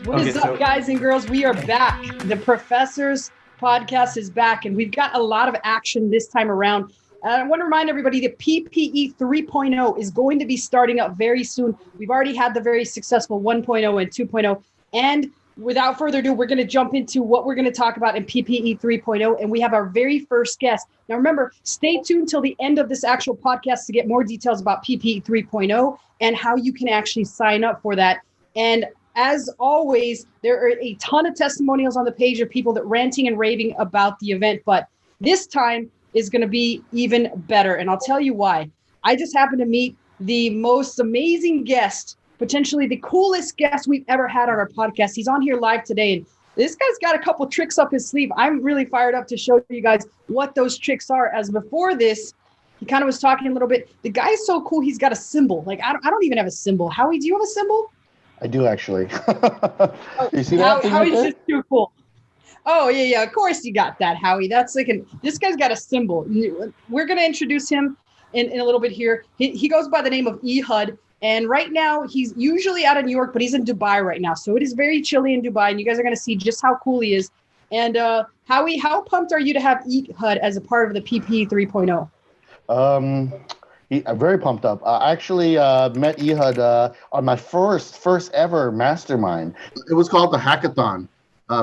What is up, guys and girls? We are back. The Professor's podcast is back, and we've got a lot of action this time around. I want to remind everybody that PPE 3.0 is going to be starting up very soon. We've already had the very successful 1.0 and 2.0. And without further ado, we're going to jump into what we're going to talk about in PPE 3.0. And we have our very first guest. Now, remember, stay tuned till the end of this actual podcast to get more details about PPE 3.0 and how you can actually sign up for that. And as always, there are a ton of testimonials on the page of people that ranting and raving about the event. But this time is going to be even better. And I'll tell you why. I just happened to meet the most amazing guest, potentially the coolest guest we've ever had on our podcast. He's on here live today. And this guy's got a couple tricks up his sleeve. I'm really fired up to show you guys what those tricks are. As before this, he kind of was talking a little bit. The guy's so cool. He's got a symbol. Like, I don't even have a symbol. Howie, do you have a symbol? I do, actually. You see that? Howie's just too cool. Oh, yeah. Of course you got that, Howie. That's like this guy's got a symbol. We're going to introduce him in a little bit here. He goes by the name of Ehud. And right now, he's usually out of New York, but he's in Dubai right now. So it is very chilly in Dubai. And you guys are going to see just how cool he is. And Howie, how pumped are you to have Ehud as a part of the PPE 3.0? I'm very pumped up. I actually met Ehud on my first ever mastermind. It was called the Hackathon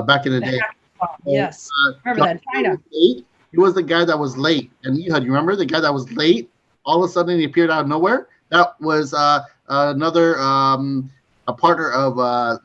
back in the day. Yes, remember that, China. He was the guy that was late. And Ehud, you remember the guy that was late? All of a sudden, he appeared out of nowhere. That was another a partner of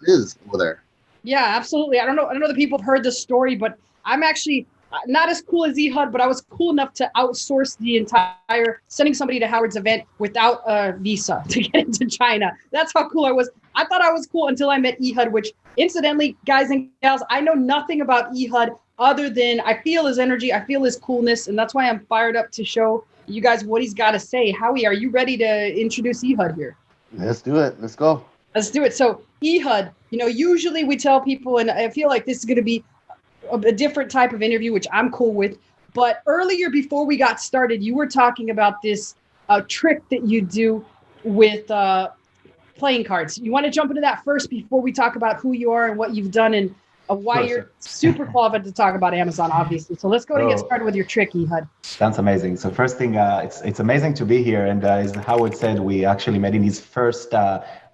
Liz over there. Yeah, absolutely. I don't know that people have heard the story, but I'm actually not as cool as Ehud, but I was cool enough to outsource the entire sending somebody to Howard's event without a visa to get into China. That's how cool I was. I thought I was cool until I met Ehud, which incidentally, guys and gals, I know nothing about Ehud other than I feel his energy, I feel his coolness, and that's why I'm fired up to show you guys what he's got to say. Howie, are you ready to introduce Ehud here? Let's do it. Let's go. Let's do it. So Ehud, usually we tell people, and I feel like this is going to be a different type of interview, which I'm cool with. But earlier, before we got started, you were talking about this trick that you do with playing cards. You want to jump into that first before we talk about who you are and what you've done and why you're super qualified to talk about Amazon, obviously. So let's go and get started with your trick, Ehud. Sounds amazing. So first thing, it's amazing to be here. And as Howard said, we actually met in his first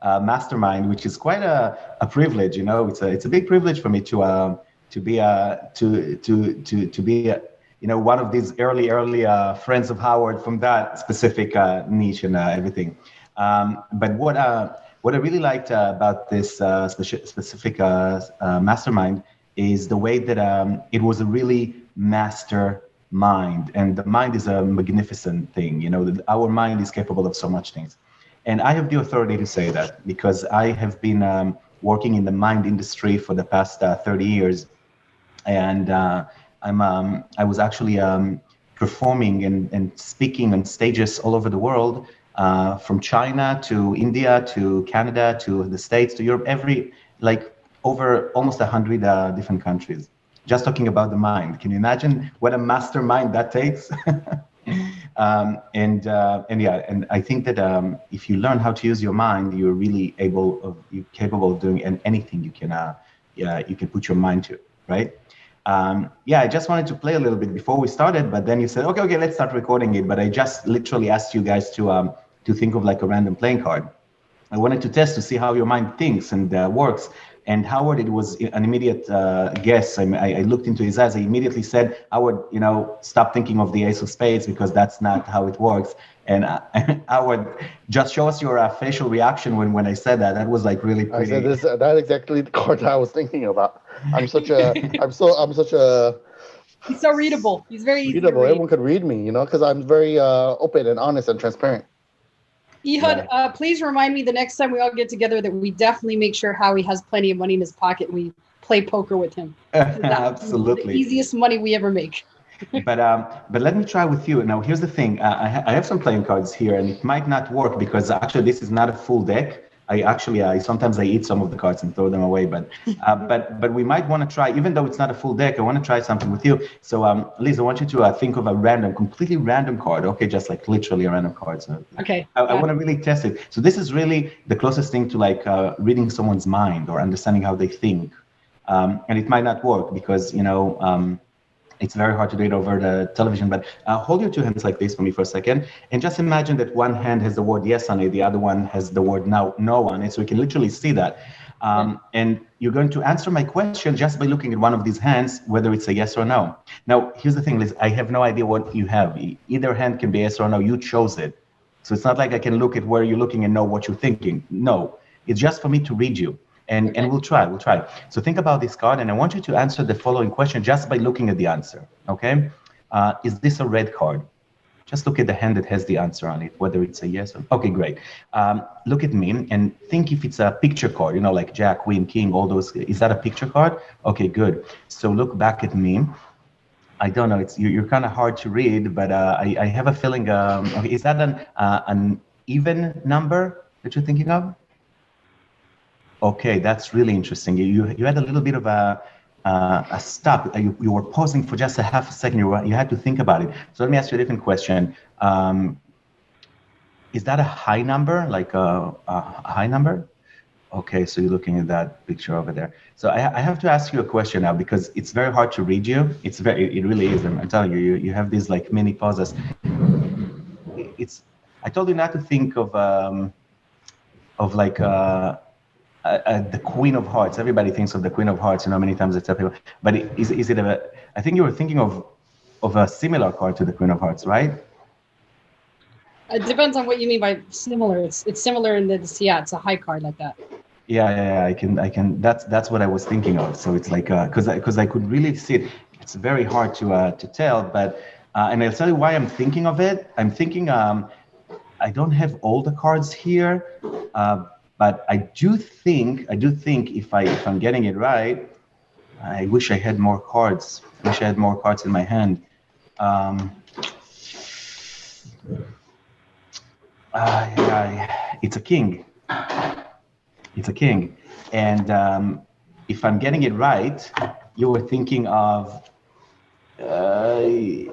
mastermind, which is quite a privilege. It's a big privilege for me to be one of these early friends of Howard from that specific niche and everything. But what I really liked about this specific mastermind is the way that it was a really master mind, and the mind is a magnificent thing. Our mind is capable of so much things, and I have the authority to say that because I have been working in the mind industry for the past 30 years. And I was actually performing and speaking on stages all over the world, from China to India to Canada to the States to Europe, over almost 100 different countries. Just talking about the mind. Can you imagine what a mastermind that takes? And I think that if you learn how to use your mind, you're really you're capable of doing anything you can put your mind to, right? I just wanted to play a little bit before we started, but then you said, okay, let's start recording it. But I just literally asked you guys to think of like a random playing card. I wanted to test to see how your mind thinks and works. And Howard, it was an immediate guess. I looked into his eyes. I immediately said, Howard, stop thinking of the ace of spades because that's not how it works. And Howard, just show us your facial reaction when I said that. That was like really pretty. I said that's exactly the card I was thinking about. I'm such a. He's so readable. He's very readable. Everyone could read me, because I'm very open and honest and transparent. Ehud, please remind me the next time we all get together that we definitely make sure Howie has plenty of money in his pocket and we play poker with him. Absolutely. The easiest money we ever make. But let me try with you. Now, here's the thing. I have some playing cards here, and it might not work because actually this is not a full deck. I sometimes I eat some of the cards and throw them away, but we might want to try, even though it's not a full deck. I want to try something with you. So Liz, I want you to think of a completely random card. Okay, just like literally a random card. So okay. I want to really test it. So this is really the closest thing to like reading someone's mind or understanding how they think, and it might not work because it's very hard to do it over the television, but hold your two hands like this for me for a second, and just imagine that one hand has the word yes on it, the other one has the word no on it, so we can literally see that. And you're going to answer my question just by looking at one of these hands, whether it's a yes or no. Now, here's the thing, Liz, I have no idea what you have. Either hand can be yes or no, you chose it. So it's not like I can look at where you're looking and know what you're thinking. No, it's just for me to read you. And we'll try. So think about this card, and I want you to answer the following question just by looking at the answer, okay? Is this a red card? Just look at the hand that has the answer on it, whether it's a yes or, okay, great. Look at me and think if it's a picture card, like Jack, Queen, King, all those, is that a picture card? Okay, good. So look back at me. I don't know, you're kind of hard to read, but I have a feeling, okay, is that an even number that you're thinking of? Okay, that's really interesting. You had a little bit of a stop. You were pausing for just a half a second. You had to think about it. So let me ask you a different question. Is that a high number, like a high number? Okay, so you're looking at that picture over there. So I have to ask you a question now because it's very hard to read you. It really is. I'm telling you, you have these like mini pauses. I told you not to think of like. The Queen of Hearts. Everybody thinks of the Queen of Hearts, many times I tell people, but is it I think you were thinking of a similar card to the Queen of Hearts, right? It depends on what you mean by similar. It's similar in that it's a high card like that. Yeah, I can. That's what I was thinking of. So it's like, because I could really see it. It's very hard to tell, but, and I'll tell you why I'm thinking of it. I'm thinking, I don't have all the cards here, but I do think if I'm getting it right, I wish I had more cards. I wish I had more cards in my hand. It's a king. It's a king. And if I'm getting it right, you were thinking of the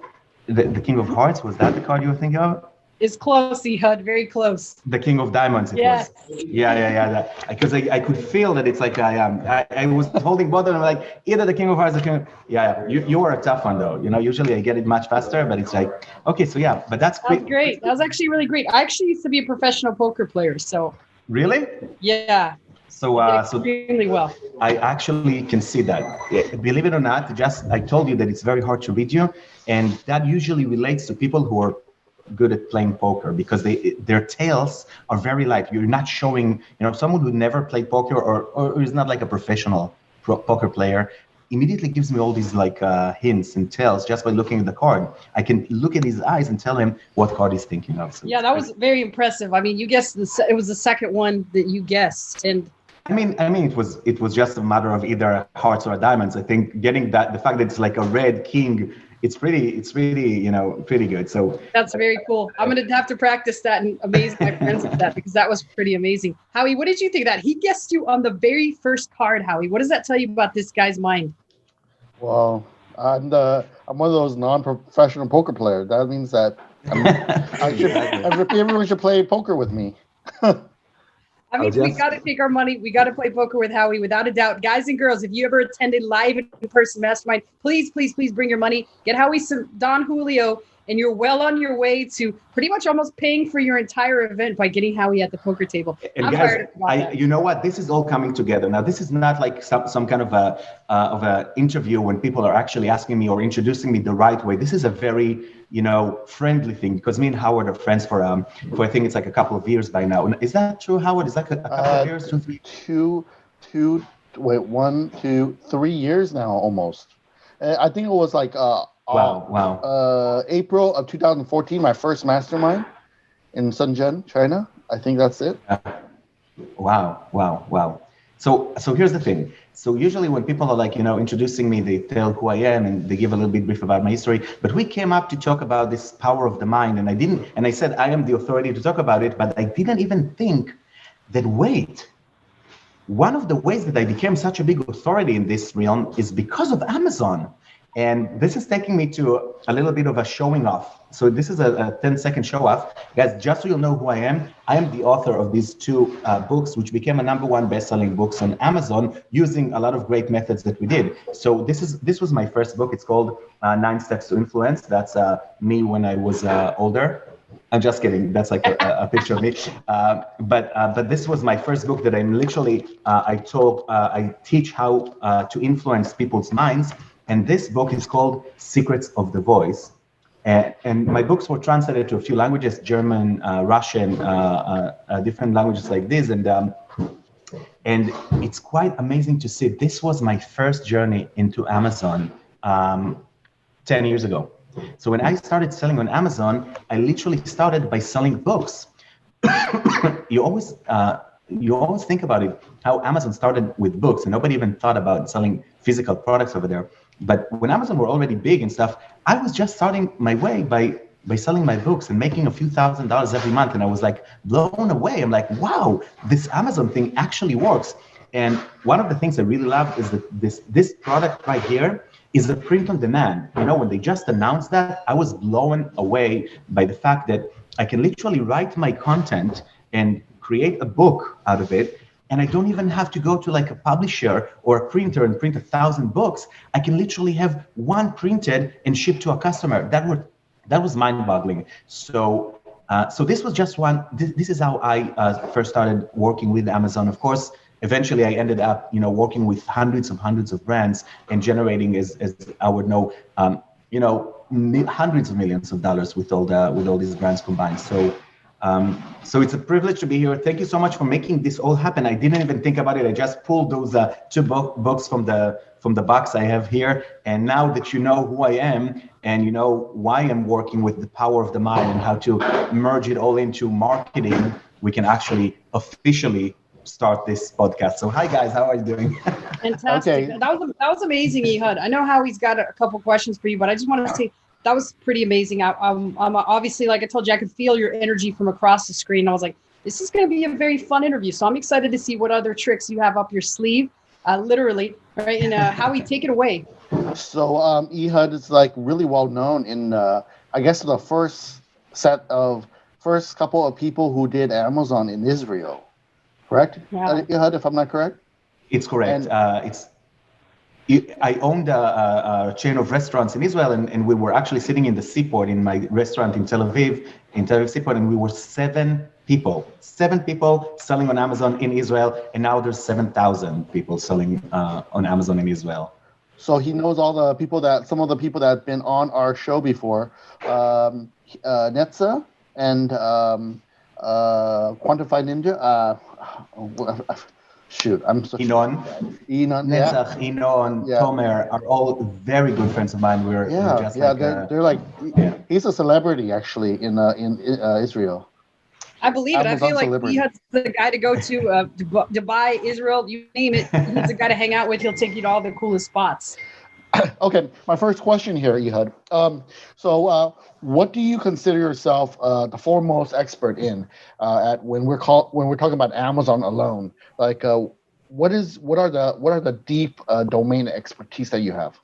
King of Hearts. Was that the card you were thinking of? It's close, Ehud, very close. The King of Diamonds, it was. Yeah. Because I could feel that it's like I was holding both of them, like either the King of Hearts or the King of, yeah. You were a tough one though. Usually I get it much faster, but it's like, okay, so yeah, but that's great. That was great. That was actually really great. I actually used to be a professional poker player, so. Really? Yeah. So extremely well. I actually can see that. Believe it or not, I told you that it's very hard to read you, and that usually relates to people who are good at playing poker because their tails are very light. You're not showing, someone who never played poker or is not like a professional poker player immediately gives me all these like hints and tells just by looking at the card. I can look at his eyes and tell him what card he's thinking of. So yeah, that was very impressive. I mean, you guessed it was the second one that you guessed, and I mean, it was just a matter of either hearts or diamonds. I think getting the fact that it's like a red king. It's really, pretty good. So that's very cool. I'm going to have to practice that and amaze my friends with that because that was pretty amazing. Howie, what did you think of that? He guessed you on the very first card, Howie. What does that tell you about this guy's mind? Well, I'm one of those non-professional poker players. That means that everyone should play poker with me. I mean, we got to take our money. We got to play poker with Howie, without a doubt. Guys and girls, if you ever attended live in-person mastermind, please bring your money. Get Howie some Don Julio, and you're well on your way to pretty much almost paying for your entire event by getting Howie at the poker table. And guys, you know what? This is all coming together. Now, this is not like some kind of a interview when people are actually asking me or introducing me the right way. This is a very friendly thing because me and Howard are friends for I think it's like a couple of years by now. Is that true, Howard? Is that a couple of years? 1, 2, 3 years now almost. I think it was like April of 2014, my first mastermind in Shenzhen, China. I think that's it. Wow. So here's the thing. So usually when people are like, introducing me, they tell who I am and they give a little bit brief about my history. But we came up to talk about this power of the mind, and I said I am the authority to talk about it, but I didn't even think that wait, one of the ways that I became such a big authority in this realm is because of Amazon. And this is taking me to a little bit of a showing off. So this is a 10-second show off. Guys, just so you'll know who I am the author of these two books, which became a #1 best-selling books on Amazon using a lot of great methods that we did. So this was my first book. It's called 9 Steps to Influence. That's me when I was older. I'm just kidding. That's like a picture of me. But this was my first book that I'm literally, I teach how to influence people's minds. And this book is called Secrets of the Voice. And my books were translated to a few languages, German, Russian, different languages like this. And it's quite amazing to see. This was my first journey into Amazon 10 years ago. So when I started selling on Amazon, I literally started by selling books. You always think about it, how Amazon started with books, and nobody even thought about selling physical products over there. But when Amazon were already big and stuff, I was just starting my way by selling my books and making a few $1,000s every month. And I was like blown away. I'm like, wow, this Amazon thing actually works. And one of the things I really love is that this product right here is a print on demand. You know, when they just announced that, I was blown away by the fact that I can literally write my content and create a book out of it. And I don't even have to go to like a publisher or a printer and print 1,000 books. I can literally have one printed and shipped to a customer. That was mind-boggling. So this was just one. This is how I first started working with Amazon. Of course, eventually I ended up, working with hundreds of brands and generating, as I would know, hundreds of millions of dollars with all these brands combined. So it's a privilege to be here. Thank you so much for making this all happen. I didn't even think about it. I just pulled those two books from the box I have here. And now that you know who I am and you know why I'm working with the power of the mind and how to merge it all into marketing, we can actually officially start this podcast. So hi guys, how are you doing? Fantastic. Okay. That was amazing, Ehud. I know Howie's got a couple questions for you, but I just want to say that was pretty amazing. I'm obviously, like I told you, I could feel your energy from across the screen. I was like, this is going to be a very fun interview. So I'm excited to see what other tricks you have up your sleeve, literally. Right. And Howie, take it away. So Ehud is like really well known in, I guess, the first couple of people who did Amazon in Israel. Correct? Yeah. Ehud, if I'm not correct? It's correct. I owned a chain of restaurants in Israel, and we were actually sitting in the seaport in my restaurant in Tel Aviv seaport, and we were seven people selling on Amazon in Israel, and now there's 7,000 people selling on Amazon in Israel. So he knows some of the people that have been on our show before, Netza and Quantified Ninja. Shoot, I'm so Enon, Netzach, yeah. Enon, Yeah. Tomer are all very good friends of mine. We're just they're like he's a celebrity actually in Israel. I believe it. I feel like celebrity. Ehud's the guy to go to Dubai, Israel, you name it. He's the guy to hang out with. He'll take you to all the coolest spots. Okay, my first question here, Ehud. So what do you consider yourself the foremost expert in when we're talking about Amazon alone? Like, what are the deep domain expertise that you have?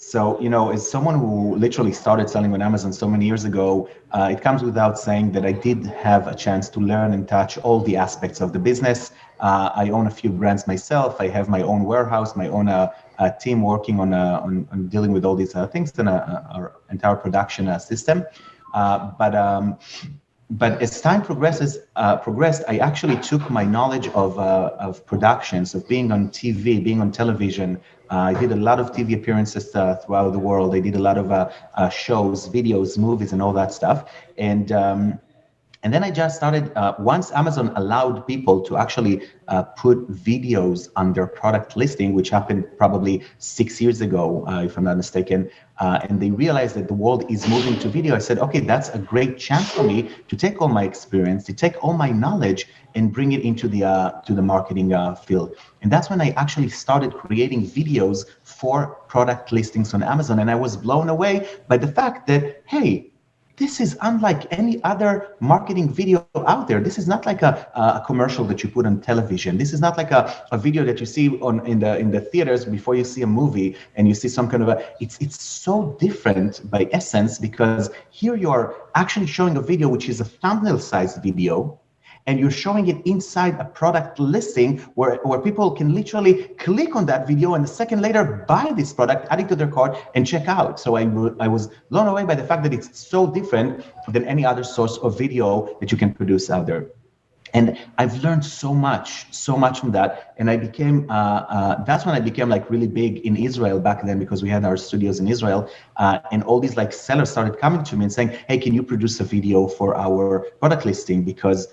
So, as someone who literally started selling on Amazon so many years ago, it comes without saying that I did have a chance to learn and touch all the aspects of the business. I own a few brands myself. I have my own warehouse, my own team working on dealing with all these things and our entire production system. But as time progressed, I actually took my knowledge of productions, of being on TV, being on television. I did a lot of TV appearances throughout the world. I did a lot of shows, videos, movies, and all that stuff. And then I just started, once Amazon allowed people to actually put videos on their product listing, which happened probably 6 years ago, if I'm not mistaken, and they realized that the world is moving to video, I said, okay, that's a great chance for me to take all my experience, to take all my knowledge and bring it into the marketing field. And that's when I actually started creating videos for product listings on Amazon. And I was blown away by the fact that, hey, this is unlike any other marketing video out there. This is not like a commercial that you put on television. This is not like a video that you see in the theaters before you see a movie and you see some kind of it's so different by essence, because here you're actually showing a video which is a thumbnail sized video, and you're showing it inside a product listing where people can literally click on that video and a second later buy this product, add it to their cart, and check out. So I was blown away by the fact that it's so different than any other source of video that you can produce out there. And I've learned so much from that. And I became, that's when I became like really big in Israel back then, because we had our studios in Israel. And all these like sellers started coming to me and saying, hey, can you produce a video for our product listing? Because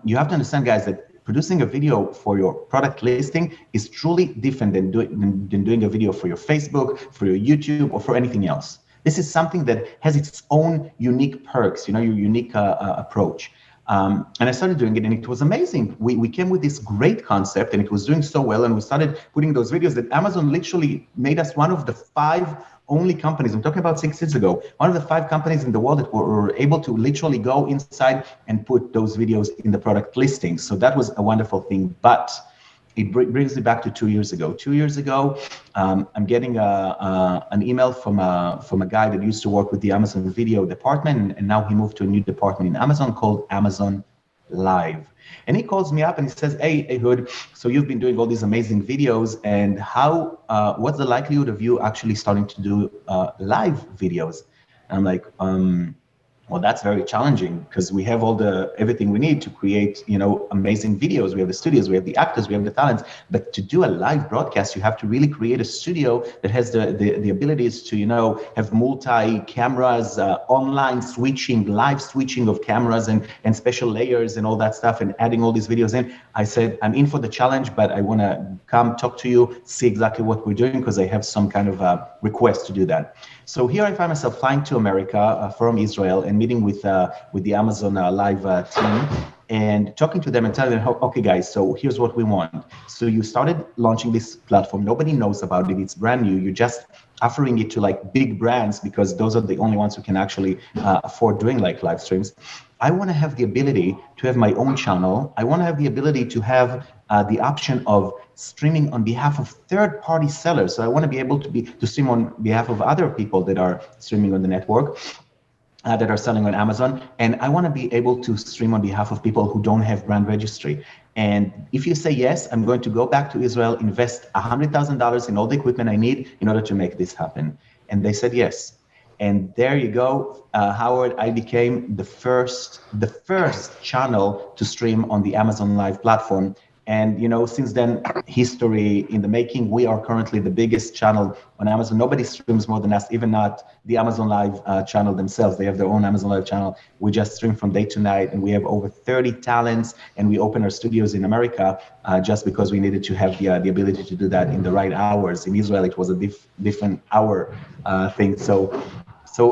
you have to understand, guys, that producing a video for your product listing is truly different than doing a video for your Facebook, for your YouTube, or for anything else. This is something that has its own unique perks, your unique approach. And I started doing it, and it was amazing. We came with this great concept, and it was doing so well. And we started putting those videos that Amazon literally made us one of the 5 only companies, I'm talking about 6 years ago, one of the 5 companies in the world that were able to literally go inside and put those videos in the product listings. So that was a wonderful thing. But it brings me back to 2 years ago. 2 years ago, I'm getting an email from a guy that used to work with the Amazon video department, and now he moved to a new department in Amazon called Amazon Live. And he calls me up and he says, hey, Ehud, so you've been doing all these amazing videos, and what's the likelihood of you actually starting to do live videos? And I'm like, well, that's very challenging, because we have everything we need to create, amazing videos. We have the studios, we have the actors, we have the talents. But to do a live broadcast, you have to really create a studio that has the abilities to, have multi-cameras, online switching, live switching of cameras and special layers and all that stuff, and adding all these videos in. I said, I'm in for the challenge, but I want to come talk to you, see exactly what we're doing, because I have some kind of request to do that. So here I find myself flying to America from Israel and meeting with the Amazon Live team and talking to them and telling them, okay, guys, so here's what we want. So you started launching this platform. Nobody knows about it. It's brand new. You're just offering it to like big brands, because those are the only ones who can actually afford doing like live streams. I want to have the ability to have my own channel. I want to have the ability to have the option of streaming on behalf of third-party sellers. So I want to be able to stream on behalf of other people that are streaming on the network, that are selling on Amazon. And I want to be able to stream on behalf of people who don't have brand registry. And if you say yes, I'm going to go back to Israel, invest $100,000 in all the equipment I need in order to make this happen. And they said yes. And there you go, Howard. I became the first channel to stream on the Amazon Live platform. And since then, history in the making. We are currently the biggest channel on Amazon. Nobody streams more than us, even not the Amazon Live channel themselves. They have their own Amazon Live channel. We just stream from day to night, and we have over 30 talents. And we open our studios in America just because we needed to have the ability to do that in the right hours. In Israel, it was a different hour thing. So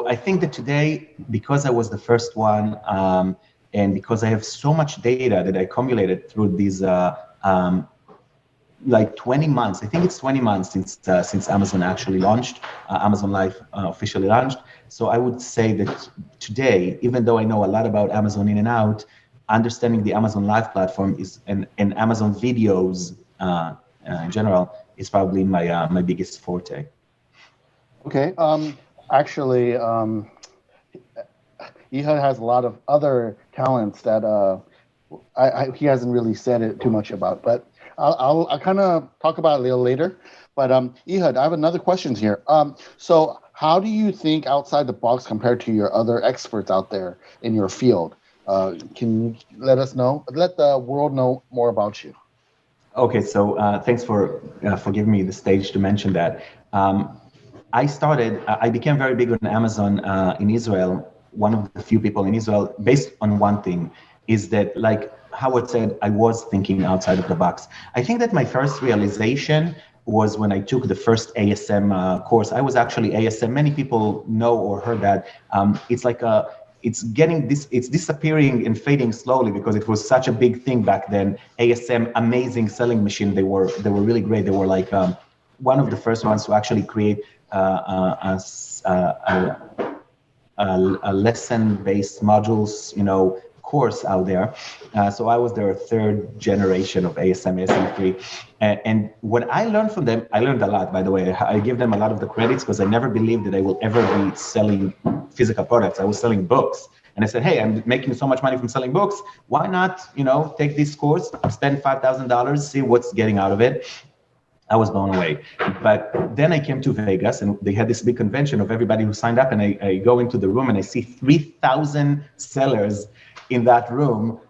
I think that today, because I was the first one, and because I have so much data that I accumulated through these like 20 months, I think it's 20 months since Amazon actually launched, Amazon Live officially launched. So I would say that today, even though I know a lot about Amazon in and out, understanding the Amazon Live platform is and Amazon videos in general is probably my biggest forte. Okay. Actually, Ehud has a lot of other talents that he hasn't really said it too much about, but I'll kind of talk about it a little later. But Ehud, I have another question here. So how do you think outside the box compared to your other experts out there in your field? Can you let the world know more about you? Okay, so thanks for giving me the stage to mention that. I became very big on Amazon in Israel. One of the few people in Israel, based on one thing, is that, like Howard said, I was thinking outside of the box. I think that my first realization was when I took the first ASM course. I was actually ASM. Many people know or heard that. It's disappearing and fading slowly because it was such a big thing back then. ASM, amazing selling machine. They were really great. They were like one of the first ones to actually create a lesson-based modules, course out there. So I was their third generation of ASM, ASM3. And what I learned from them, I learned a lot, by the way. I give them a lot of the credits because I never believed that I will ever be selling physical products. I was selling books. And I said, hey, I'm making so much money from selling books. Why not, take this course, spend $5,000, see what's getting out of it. I was blown away. But then I came to Vegas and they had this big convention of everybody who signed up. And I go into the room and I see 3,000 sellers in that room.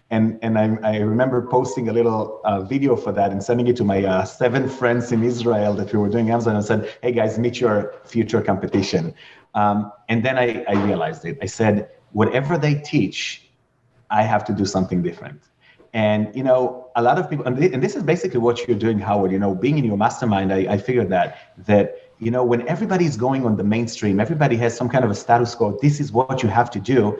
And I remember posting a little video for that and sending it to my 7 friends in Israel that we were doing Amazon and said, hey guys, meet your future competition. And then I realized it. I said, whatever they teach, I have to do something different. And, a lot of people, and this is basically what you're doing, Howard, being in your mastermind, I figured that, when everybody's going on the mainstream, everybody has some kind of a status quo, this is what you have to do.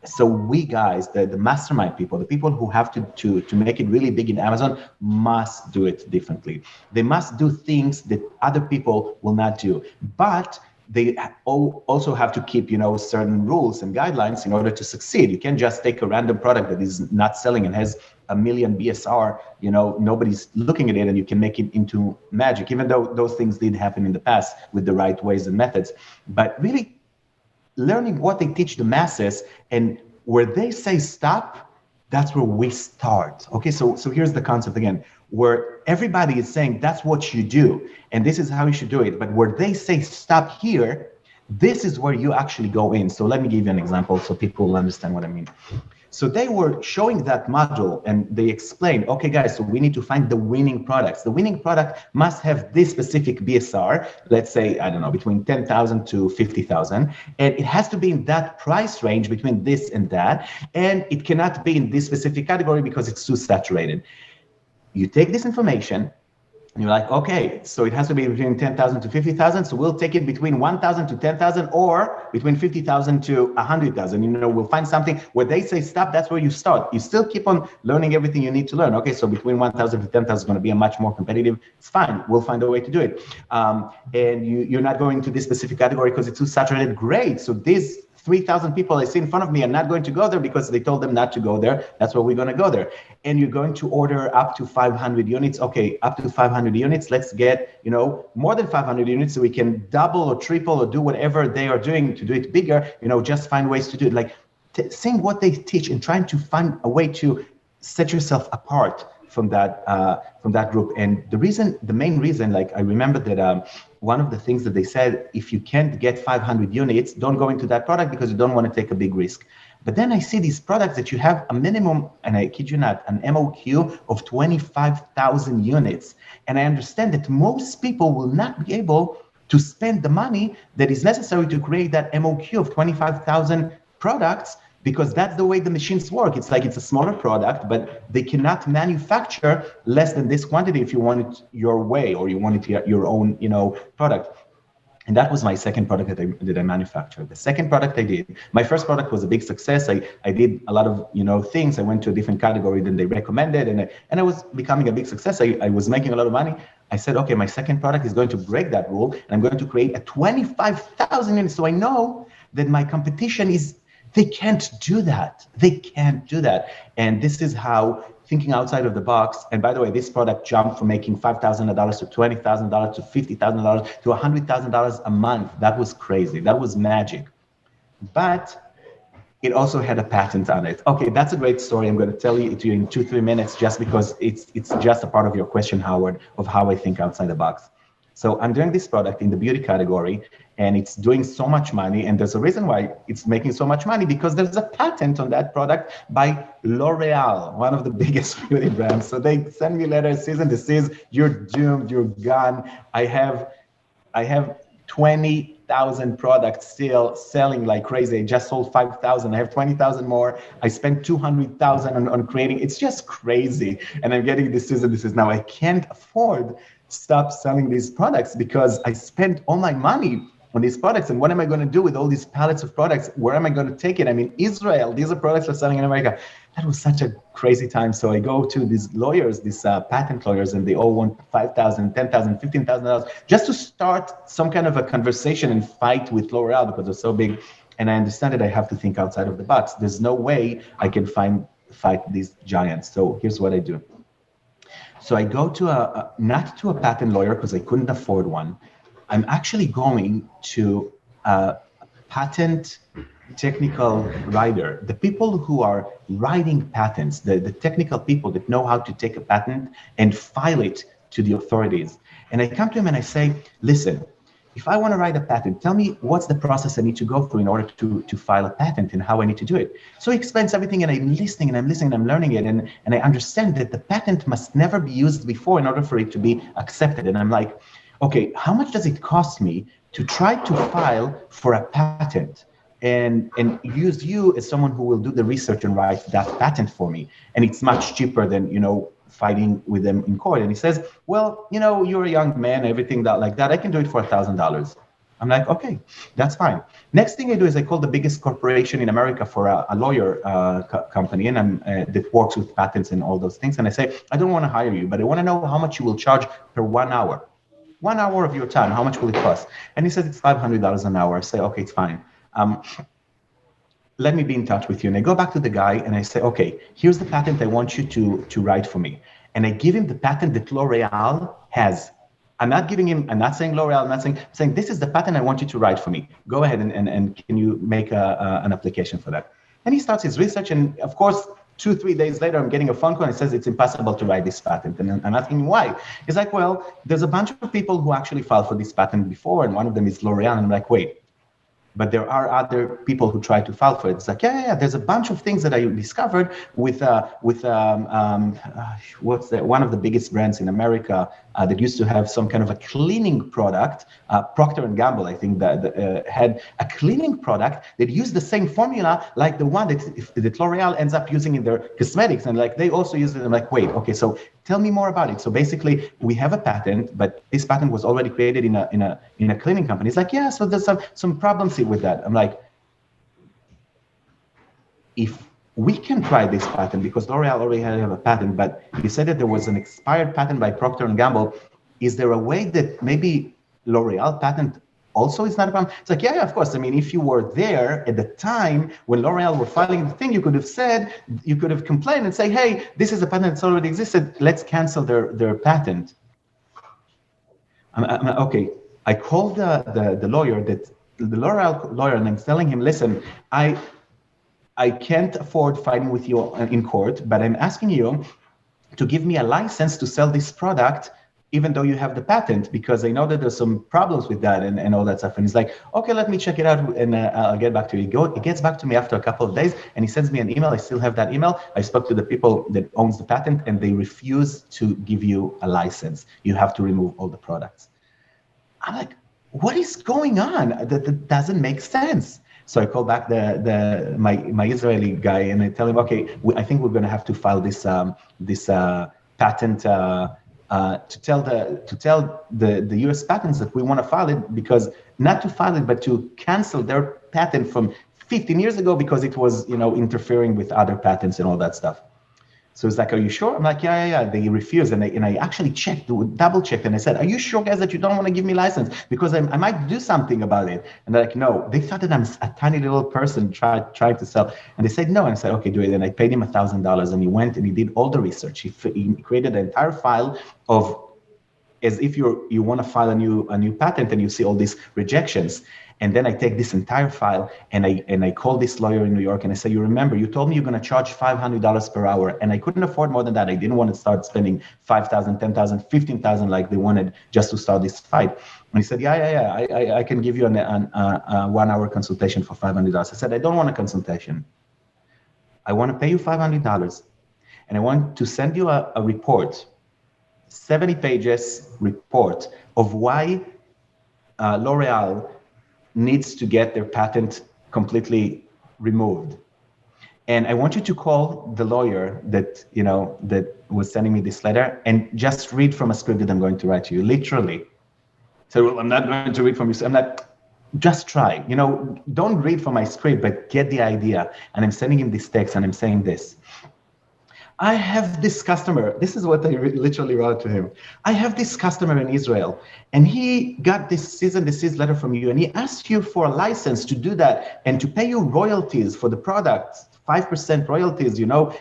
So we guys, the mastermind people, the people who have to make it really big in Amazon must do it differently. They must do things that other people will not do. But they also have to keep, certain rules and guidelines in order to succeed. You can't just take a random product that is not selling and has 1 million BSR, nobody's looking at it and you can make it into magic, even though those things did happen in the past with the right ways and methods. But really learning what they teach the masses, and where they say stop, that's where we start. Okay, so here's the concept again, where everybody is saying that's what you do, and this is how you should do it. But where they say stop here, this is where you actually go in. So let me give you an example so people will understand what I mean. So they were showing that model and they explained, okay, guys, so we need to find the winning products. The winning product must have this specific BSR, let's say, I don't know, between 10,000 to 50,000. And it has to be in that price range between this and that. And it cannot be in this specific category because it's too saturated. You take this information, and you're like, okay, so it has to be between 10,000 to 50,000. So we'll take it between 1,000 to 10,000 or between 50,000 to 100,000. We'll find something where they say stop, that's where you start. You still keep on learning everything you need to learn. Okay, so between 1,000 to 10,000 is going to be a much more competitive. It's fine. We'll find a way to do it. And you're not going to this specific category because it's too saturated. Great. So these 3,000 people I see in front of me are not going to go there because they told them not to go there. That's where we're going to go there. And you're going to order up to 500 units. Okay, up to 500 units. Let's get, more than 500 units so we can double or triple or do whatever they are doing to do it bigger. Just find ways to do it. Like seeing what they teach and trying to find a way to set yourself apart from that group. And the main reason, like I remember that one of the things that they said, if you can't get 500 units, don't go into that product because you don't want to take a big risk. But then I see these products that you have a minimum, and I kid you not, an MOQ of 25,000 units. And I understand that most people will not be able to spend the money that is necessary to create that MOQ of 25,000 products, because that's the way the machines work. It's like it's a smaller product, but they cannot manufacture less than this quantity if you want it your way or you want it your own, product. And that was my second product that I manufactured. The second product I did, my first product was a big success. I did a lot of, things. I went to a different category than they recommended, and I was becoming a big success. I was making a lot of money. I said, okay, my second product is going to break that rule, and I'm going to create a 25,000 units. So I know that my competition they can't do that. They can't do that. And this is how thinking outside of the box. And by the way, this product jumped from making $5,000 to $20,000 to $50,000 to $100,000 a month. That was crazy. That was magic. But it also had a patent on it. Okay, that's a great story. I'm going to tell it to you in 2-3 minutes just because it's just a part of your question, Howard, of how I think outside the box. So I'm doing this product in the beauty category, and it's doing so much money. And there's a reason why it's making so much money, because there's a patent on that product by L'Oreal, one of the biggest beauty brands. So they send me letters, cease and desist, you're doomed, you're gone. I have 20,000 products still selling like crazy. I just sold 5,000. I have 20,000 more. I spent 200,000 on creating. It's just crazy. And I'm getting this cease and desist. Now I can't afford stop selling these products because I spent all my money on these products. And what am I going to do with all these pallets of products? Where am I going to take it? I mean, Israel, these are products we're selling in America. That was such a crazy time. So I go to these lawyers, these patent lawyers, and they all want $5,000, $10,000, $15,000 just to start some kind of a conversation and fight with L'Oreal because they're so big. and I understand that I have to think outside of the box. There's no way I can fight these giants. So here's what I do. So I go to not to a patent lawyer because I couldn't afford one. I'm actually going to a patent technical writer, the people who are writing patents, the technical people that know how to take a patent and file it to the authorities. And I come to him and I say, listen, if I want to write a patent, tell me what's the process I need to go through in order to file a patent and how I need to do it. So he explains everything, and I'm listening and I'm learning it. And I understand that the patent must never be used before in order for it to be accepted. And I'm like, okay, how much does it cost me to try to file for a patent and use you as someone who will do the research and write that patent for me? And it's much cheaper than, fighting with them in court. And he says, well, you're a young man, everything that like that, I can do it for $1,000. I'm like, okay, that's fine. Next thing I do is I call the biggest corporation in America for a lawyer company, and that works with patents and all those things. And I say, I don't want to hire you, but I want to know how much you will charge per 1 hour. 1 hour of your time, how much will it cost? And he says it's $500 an hour. I say, okay, it's fine. Let me be in touch with you. And I go back to the guy and I say, okay, here's the patent I want you to write for me. And I give him the patent that L'Oreal has. I'm not saying L'Oreal, I'm not saying this is the patent I want you to write for me. Go ahead and can you make an application for that? And he starts his research, and of course, 2-3 days later, I'm getting a phone call and it says it's impossible to write this patent. And I'm asking him why. He's like, well, there's a bunch of people who actually filed for this patent before, and one of them is L'Oreal. And I'm like, wait, but there are other people who try to file for it. It's like, yeah. There's a bunch of things that I discovered with one of the biggest brands in America that used to have some kind of a cleaning product. Procter and Gamble, I think, that had a cleaning product that used the same formula like the one that L'Oreal ends up using in their cosmetics, and like they also use it. I'm like, wait, okay, so tell me more about it. So basically, we have a patent, but this patent was already created in a cleaning company. It's like, yeah, so there's some problems with that. I'm like, if we can try this patent, because L'Oreal already have a patent, but you said that there was an expired patent by Procter and Gamble. Is there a way that maybe L'Oreal patent also is not a problem? It's like, yeah, of course. I mean, if you were there at the time when L'Oreal were filing the thing, you could have complained and say, hey, this is a patent that's already existed. Let's cancel their patent. Okay. I called the lawyer, the L'Oreal lawyer, and I'm telling him, listen, I can't afford fighting with you in court, but I'm asking you to give me a license to sell this product, even though you have the patent, because I know that there's some problems with that and all that stuff. And he's like, okay, let me check it out and I'll get back to you. He gets back to me after a couple of days and he sends me an email. I still have that email. I spoke to the people that owns the patent and they refuse to give you a license. You have to remove all the products. I'm like, what is going on? That doesn't make sense. So I call back my Israeli guy and I tell him, okay, I think we're going to have to file this patent to tell the U.S. patents that we want to file it, because not to file it, but to cancel their patent from 15 years ago because it was interfering with other patents and all that stuff. So it's like, are you sure? I'm like, yeah. They refused, and I actually double checked, and I said, are you sure, guys, that you don't want to give me license because I might do something about it? And they're like, no. They thought that I'm a tiny little person trying to sell, and they said no. And I said, okay, do it. And I paid him $1,000, and he went and he did all the research. He created an entire file of as if you want to file a new patent, and you see all these rejections. And then I take this entire file and I call this lawyer in New York and I say, you remember, you told me you're going to charge $500 per hour, and I couldn't afford more than that. I didn't want to start spending $5,000, $10,000, $15,000 like they wanted just to start this fight. And he said, yeah, I can give you a 1 hour consultation for $500. I said, I don't want a consultation. I want to pay you $500, and I want to send you a report, 70 pages report of why L'Oreal needs to get their patent completely removed. And I want you to call the lawyer that was sending me this letter and just read from a script that I'm going to write to you, literally. So, well, I'm not going to read from you. I'm not, just try, don't read from my script, but get the idea. And I'm sending him this text and I'm saying this. I have this customer. This is what I literally wrote to him. I have this customer in Israel, and he got this cease and desist letter from you, and he asked you for a license to do that and to pay you royalties for the product, 5% royalties.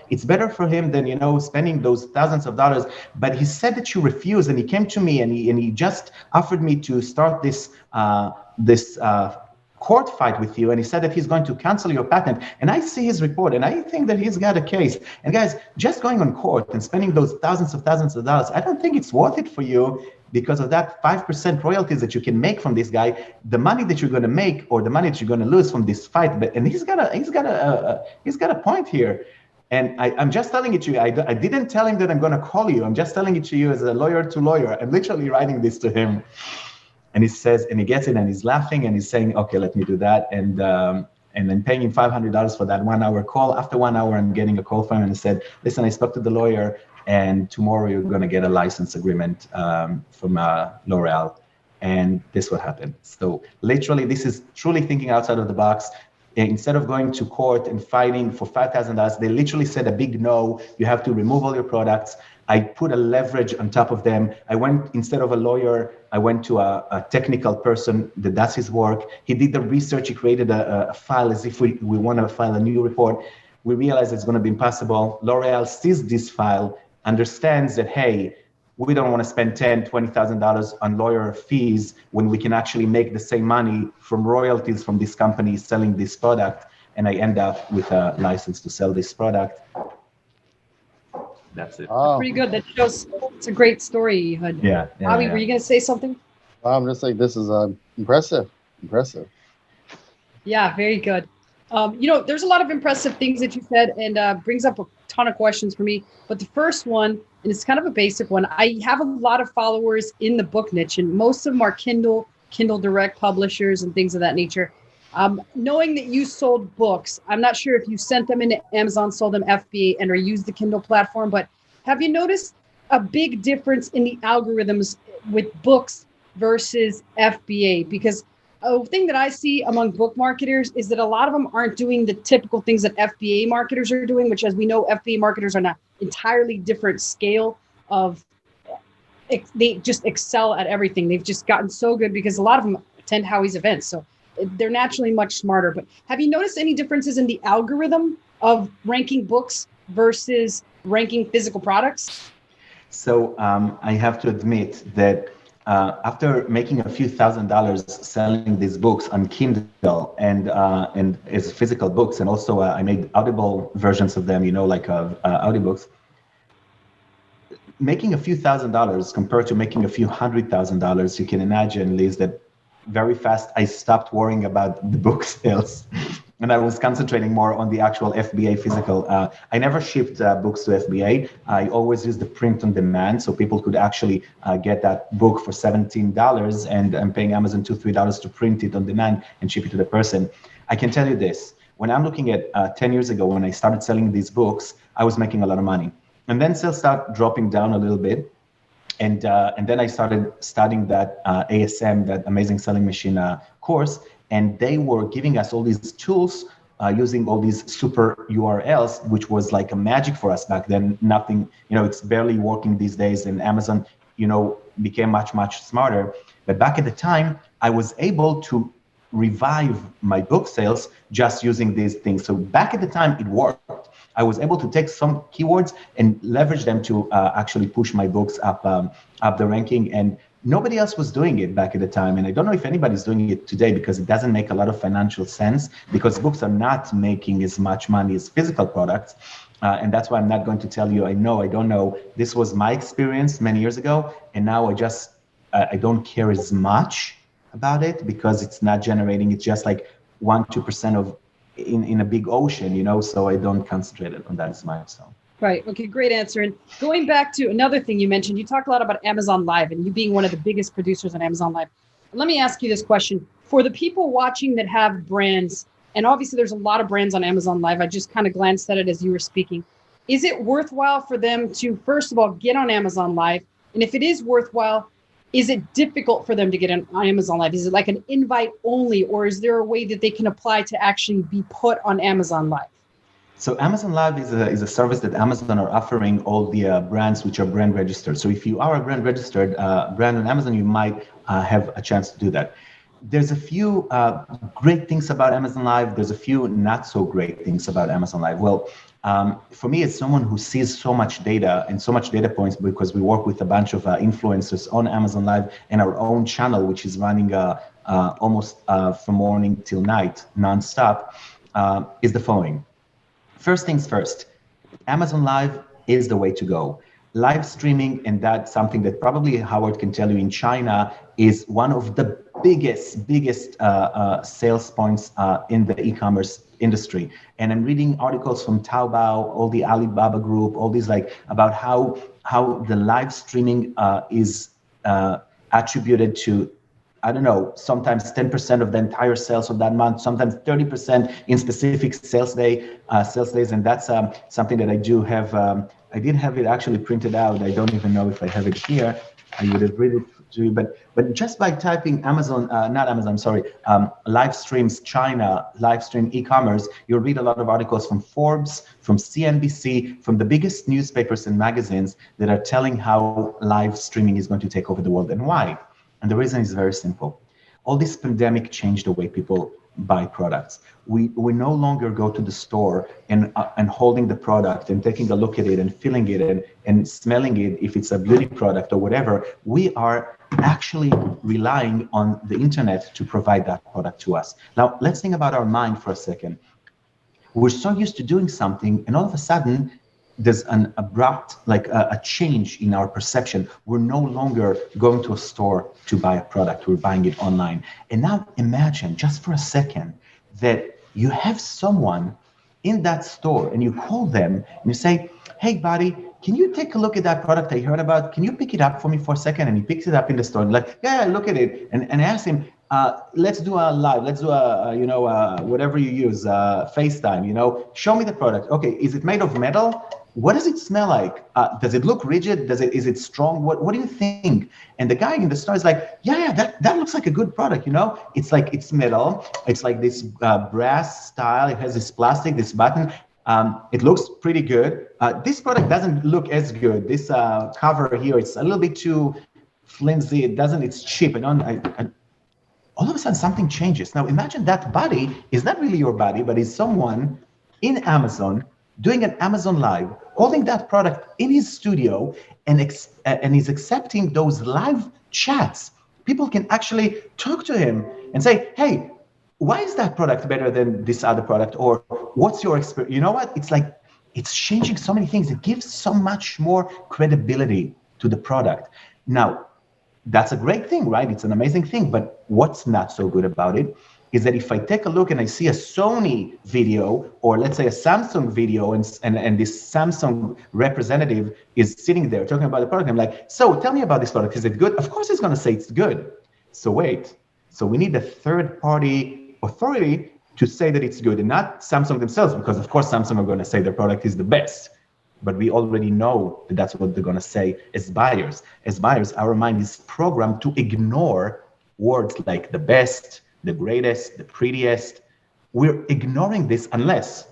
It's better for him than spending those thousands of dollars. But he said that you refused, and he came to me, and he just offered me to start this court fight with you, and he said that he's going to cancel your patent. And I see his report, and I think that he's got a case. And guys, just going on court and spending those thousands of dollars, I don't think it's worth it for you, because of that 5% royalties that you can make from this guy, the money that you're going to make or the money that you're going to lose from this fight. And he's got a point here. And I'm just telling it to you. I didn't tell him that I'm going to call you. I'm just telling it to you as a lawyer to lawyer. I'm literally writing this to him. And he says, and he gets it, and he's laughing, and he's saying, okay, let me do that. And then paying him $500 for that 1 hour call. After 1 hour, I'm getting a call from him, and he said, listen, I spoke to the lawyer, and tomorrow you're going to get a license agreement from L'Oreal. And this will happen. So literally, this is truly thinking outside of the box. Instead of going to court and fighting for $5,000, they literally said a big no. You have to remove all your products. I put a leverage on top of them. Instead of a lawyer, I went to a technical person that does his work. He did the research. He created a file as if we want to file a new report. We realized it's going to be impossible. L'Oreal sees this file, understands that, hey, we don't want to spend $10,000, $20,000 on lawyer fees when we can actually make the same money from royalties from this company selling this product. And I end up with a license to sell this product. That's it. Oh. That's pretty good. That shows it's a great story, Ehud. Yeah. Bobby, were you going to say something? I'm just like, this is impressive. Yeah, very good. There's a lot of impressive things that you said, and brings up a ton of questions for me. But the first one, and it's kind of a basic one, I have a lot of followers in the book niche, and most of them are Kindle Direct publishers and things of that nature. Knowing that you sold books, I'm not sure if you sent them into Amazon, sold them FBA, and or used the Kindle platform, but have you noticed a big difference in the algorithms with books versus FBA? Because a thing that I see among book marketers is that a lot of them aren't doing the typical things that FBA marketers are doing, which, as we know, FBA marketers are on an entirely different scale of, they just excel at everything. They've just gotten so good because a lot of them attend Howie's events. So they're naturally much smarter. But have you noticed any differences in the algorithm of ranking books versus ranking physical products? So I have to admit that after making a few $1,000s selling these books on Kindle and as physical books, and also I made audible versions of them, audiobooks. Making a few $1,000s compared to making a few $100,000, you can imagine, Liz, that very fast I stopped worrying about the book sales. And I was concentrating more on the actual FBA physical. I never shipped books to FBA. I always used the print on demand, so people could actually get that book for $17, and I'm paying Amazon $2, $3 to print it on demand and ship it to the person. I can tell you this, when I'm looking at 10 years ago, when I started selling these books, I was making a lot of money. And then sales started dropping down a little bit. And then I started studying that ASM, that Amazing Selling Machine course. And they were giving us all these tools using all these super URLs, which was like a magic for us back then. Nothing, it's barely working these days. And Amazon, became much, much smarter. But back at the time, I was able to revive my book sales just using these things. So back at the time, it worked. I was able to take some keywords and leverage them to actually push my books up the ranking. And nobody else was doing it back at the time. And I don't know if anybody's doing it today, because it doesn't make a lot of financial sense, because books are not making as much money as physical products. And that's why I'm not going to tell you, I don't know. This was my experience many years ago. And now I don't care as much about it, because it's not generating, it's just like 1-2% of in a big ocean, so I don't concentrate on that as much. So. Right. Okay. Great answer. And going back to another thing you mentioned, you talked a lot about Amazon Live and you being one of the biggest producers on Amazon Live. Let me ask you this question. For the people watching that have brands, and obviously there's a lot of brands on Amazon Live, I just kind of glanced at it as you were speaking. Is it worthwhile for them to, first of all, get on Amazon Live? And if it is worthwhile, is it difficult for them to get on Amazon Live? Is it like an invite only, or is there a way that they can apply to actually be put on Amazon Live? So Amazon Live is a service that Amazon are offering all the brands which are brand registered. So if you are a brand registered brand on Amazon, you might have a chance to do that. There's a few great things about Amazon Live. There's a few not so great things about Amazon Live. Well, for me, as someone who sees so much data and so much data points, because we work with a bunch of influencers on Amazon Live and our own channel, which is running almost from morning till night, nonstop, is the following. First things first, Amazon Live is the way to go. Live streaming, and that's something that probably Howard can tell you in China, is one of the biggest sales points in the e-commerce industry. And I'm reading articles from Taobao, all the Alibaba group, all these about how the live streaming is attributed to, I don't know, sometimes 10% of the entire sales of that month, sometimes 30% in specific sales days. And that's something that I do have. I did have it actually printed out. I don't even know if I have it here. I would have read it to you, but just by typing live streams China, live stream e-commerce, you'll read a lot of articles from Forbes, from CNBC, from the biggest newspapers and magazines that are telling how live streaming is going to take over the world and why. And the reason is very simple. All this pandemic changed the way people buy products. We no longer go to the store and holding the product and taking a look at it and feeling it and smelling it if it's a beauty product or whatever. We are actually relying on the internet to provide that product to us. Now, let's think about our mind for a second. We're so used to doing something, and all of a sudden, there's an abrupt, a change in our perception. We're no longer going to a store to buy a product. We're buying it online. And now imagine just for a second that you have someone in that store and you call them and you say, hey, buddy, can you take a look at that product I heard about? Can you pick it up for me for a second? And he picks it up in the store and yeah, look at it. And ask him, let's do a live, let's do whatever you use, FaceTime, show me the product. Okay, is it made of metal? What does it smell like? Does it look rigid? Is it strong? What do you think? And the guy in the store is like, yeah, that looks like a good product, It's metal. It's like this brass style. It has this plastic, this button. It looks pretty good. This product doesn't look as good. This cover here, it's a little bit too flimsy. It's cheap. All of a sudden something changes. Now imagine that body is not really your body, but is someone in Amazon doing an Amazon Live, holding that product in his studio, and he's accepting those live chats. People can actually talk to him and say, hey, why is that product better than this other product? Or what's your experience? You know what? It's changing so many things. It gives so much more credibility to the product. Now, that's a great thing, right? It's an amazing thing. But what's not so good about it is that if I take a look and I see a Sony video, or let's say a Samsung video, and this Samsung representative is sitting there talking about the product, I'm like, so tell me about this product. Is it good? Of course it's going to say it's good. So wait. So we need a third-party authority to say that it's good, and not Samsung themselves, because of course Samsung are going to say their product is the best. But we already know that that's what they're going to say as buyers. As buyers, our mind is programmed to ignore words like the best, the greatest, the prettiest. We're ignoring this unless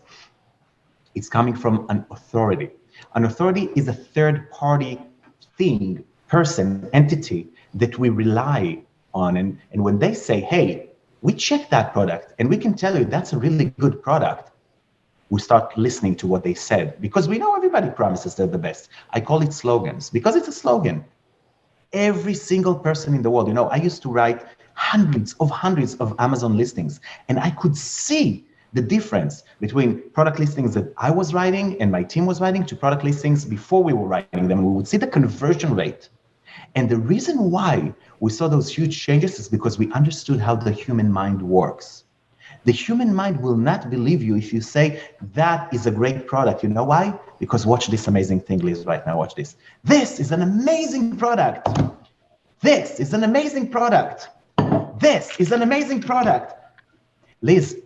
it's coming from an authority. An authority is a third-party thing, person, entity that we rely on. And when they say, hey, we checked that product and we can tell you that's a really good product, we start listening to what they said, because we know everybody promises they're the best. I call it slogans because it's a slogan. Every single person in the world, I used to write hundreds of Amazon listings, and I could see the difference between product listings that I was writing and my team was writing to product listings before we were writing them. And we would see the conversion rate. And the reason why we saw those huge changes is because we understood how the human mind works. The human mind will not believe you if you say that is a great product. You know why? Because watch this amazing thing, Liz, right now. Watch this. This is an amazing product. This is an amazing product. This is an amazing product. Liz,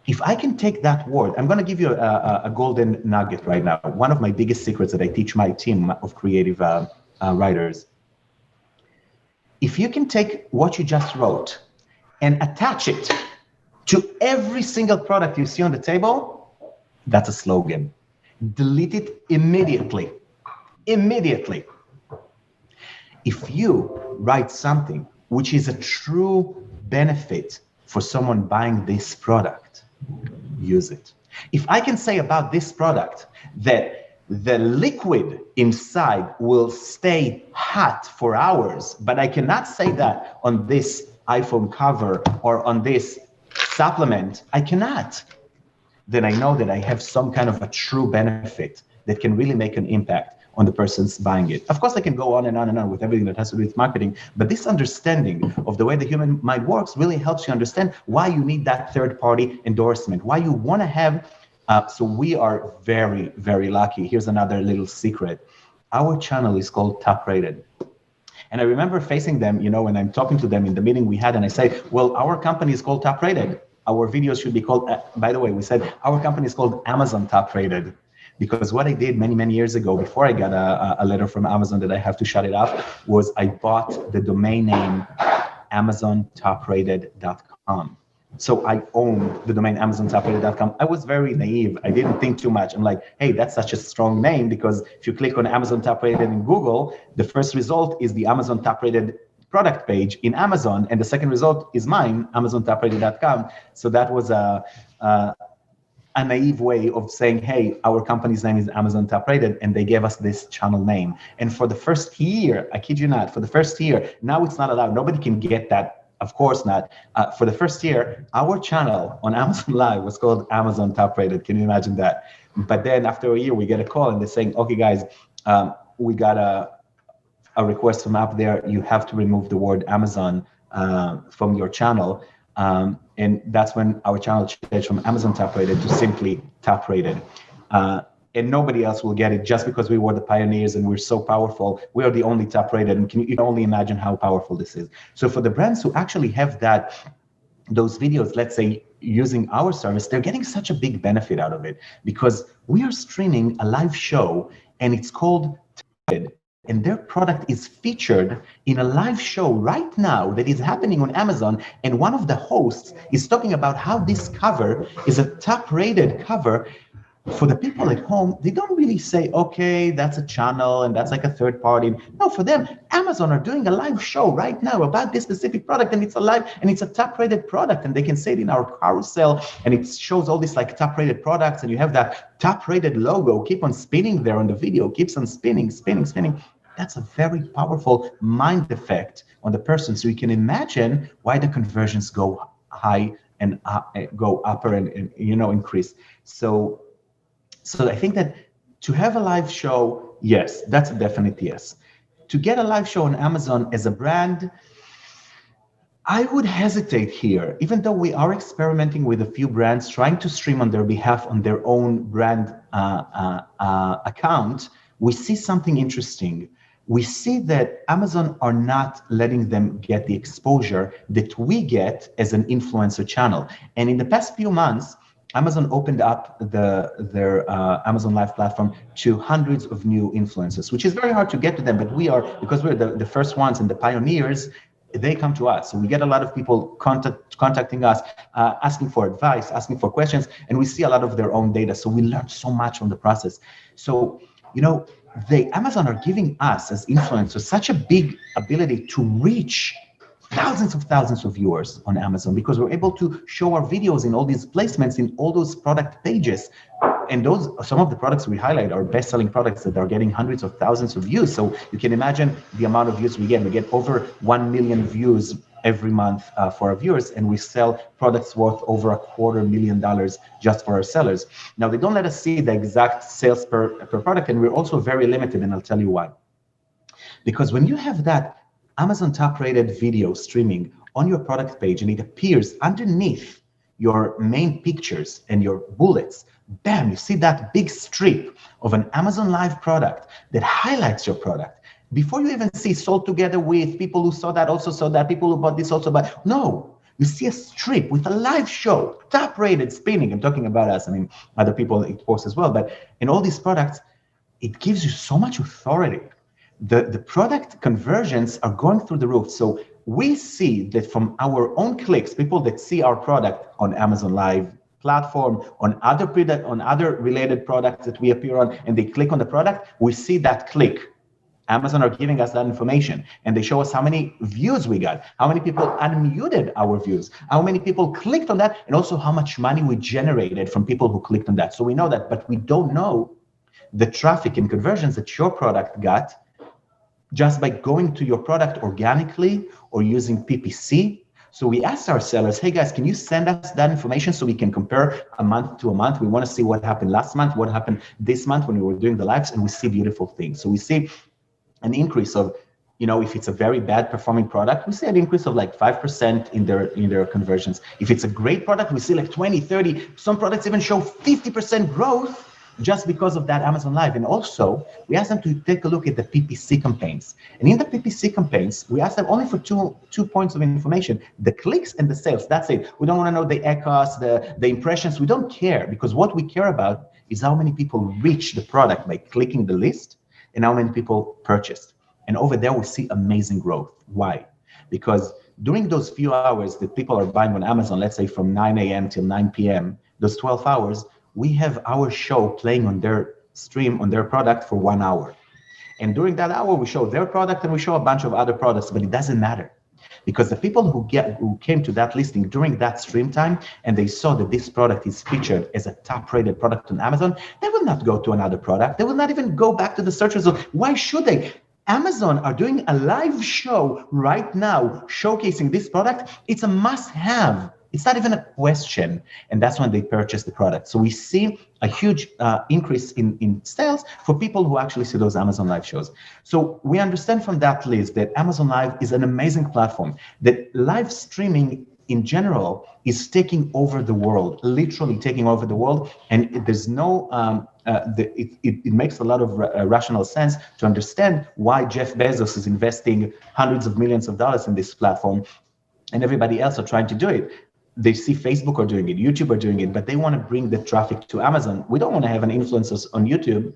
if I can take that word, I'm going to give you a golden nugget right now. One of my biggest secrets that I teach my team of creative writers. If you can take what you just wrote and attach it to every single product you see on the table, That's a slogan. Delete it immediately. Immediately. If you write something which is a true benefit for someone buying this product, use it. If I can say about this product that the liquid inside will stay hot for hours, but I cannot say that on this iPhone cover or on this supplement, I cannot, then I know that I have some kind of a true benefit that can really make an impact on the person's buying it. Of course, I can go on and on and on with everything that has to do with marketing, but this understanding of the way the human mind works really helps you understand why you need that third-party endorsement, why you want to have. So we are very, very lucky. Here's another little secret. Our channel is called Top Rated. And I remember facing them, when I'm talking to them in the meeting we had, and I say, well, our company is called Top Rated. Our videos should be called, by the way, we said our company is called Amazon Top Rated. Because what I did many, many years ago, before I got a letter from Amazon that I have to shut it off, was I bought the domain name AmazonTopRated.com. So I owned the domain AmazonTopRated.com. I was very naive. I didn't think too much. I'm like, hey, that's such a strong name, because if you click on Amazon Top Rated in Google, the first result is the Amazon Top Rated product page in Amazon, and the second result is mine, AmazonTopRated.com. So that was a naive way of saying, hey, our company's name is Amazon Top Rated, and they gave us this channel name. And for the first year, I kid you not, for the first year, now it's not allowed. Nobody can get that. Of course not. For the first year, our channel on Amazon Live was called Amazon Top Rated. Can you imagine that? But then after a year, we get a call and they're saying, okay, guys, we got a request from up there. You have to remove the word Amazon from your channel. And that's when our channel changed from Amazon Top Rated to simply Top Rated. And nobody else will get it just because we were the pioneers and we're so powerful. We are the only top rated, and you can only imagine how powerful this is. So for the brands who actually have those videos, let's say using our service, they're getting such a big benefit out of it, because we are streaming a live show and it's called Targeted. And their product is featured in a live show right now that is happening on Amazon. And one of the hosts is talking about how this cover is a top rated cover. For the people at home, they don't really say, okay, that's a channel and that's like a third party. No, for them, Amazon are doing a live show right now about this specific product, and it's a live and it's a top rated product, and they can say it in our carousel, and it shows all these like top rated products, and you have that top rated logo keep on spinning there on the video, keeps on spinning. That's a very powerful mind effect on the person. So you can imagine why the conversions go high and go upper and increase. So I think that to have a live show, yes, that's a definite yes. To get a live show on Amazon as a brand, I would hesitate here, even though we are experimenting with a few brands trying to stream on their behalf on their own brand account. We see something interesting. We see that Amazon are not letting them get the exposure that we get as an influencer channel. And in the past few months, Amazon opened up their Amazon Live platform to hundreds of new influencers, which is very hard to get to them, but because we're the first ones and the pioneers, they come to us. So we get a lot of people contacting us, asking for advice, asking for questions, and we see a lot of their own data. So we learn so much from the process. So, Amazon are giving us as influencers such a big ability to reach thousands of viewers on Amazon, because we're able to show our videos in all these placements in all those product pages. And some of the products we highlight are best-selling products that are getting hundreds of thousands of views. So you can imagine the amount of views we get. We get over 1 million views every month for our viewers, and we sell products worth over $250,000 just for our sellers. Now, they don't let us see the exact sales per product, and we're also very limited, and I'll tell you why. Because when you have that Amazon top-rated video streaming on your product page and it appears underneath your main pictures and your bullets, bam, you see that big strip of an Amazon Live product that highlights your product. Before you even see sold together with, people who saw that also saw that, people who bought this also bought. No, you see a strip with a live show, top-rated, spinning. I'm talking about us. I mean, other people it post as well. But in all these products, it gives you so much authority. The product conversions are going through the roof. So we see that from our own clicks, people that see our product on Amazon Live platform, on other related products that we appear on, and they click on the product, we see that click. Amazon are giving us that information, and they show us how many views we got, how many people unmuted our views, how many people clicked on that, and also how much money we generated from people who clicked on that. So we know that, but we don't know the traffic and conversions that your product got just by going to your product organically or using PPC. So we asked our sellers, hey guys, can you send us that information so we can compare a month to a month? We want to see what happened last month, what happened this month when we were doing the lives, and we see beautiful things. So we see an increase of, if it's a very bad performing product, we see an increase of like 5% in their conversions. If it's a great product, we see like 20, 30, some products even show 50% growth just because of that Amazon Live. And also, we asked them to take a look at the PPC campaigns. And in the PPC campaigns, we asked them only for two points of information, the clicks and the sales. That's it. We don't want to know the ECOS, the impressions. We don't care, because what we care about is how many people reach the product by clicking the list and how many people purchased. And over there, we see amazing growth. Why? Because during those few hours that people are buying on Amazon, let's say from 9 a.m. till 9 p.m., those 12 hours, we have our show playing on their stream, on their product for 1 hour. And during that hour, we show their product and we show a bunch of other products, but it doesn't matter. Because the people who came to that listing during that stream time and they saw that this product is featured as a top-rated product on Amazon, they will not go to another product. They will not even go back to the search result. Why should they? Amazon are doing a live show right now showcasing this product. It's a must-have. It's not even a question. And that's when they purchase the product. So we see a huge increase in sales for people who actually see those Amazon Live shows. So we understand from that list that Amazon Live is an amazing platform, that live streaming in general is taking over the world, literally taking over the world. And there's no, it makes a lot of rational sense to understand why Jeff Bezos is investing hundreds of millions of dollars in this platform and everybody else are trying to do it. They see Facebook are doing it, YouTube are doing it, but they want to bring the traffic to Amazon. We don't want to have an influencer on YouTube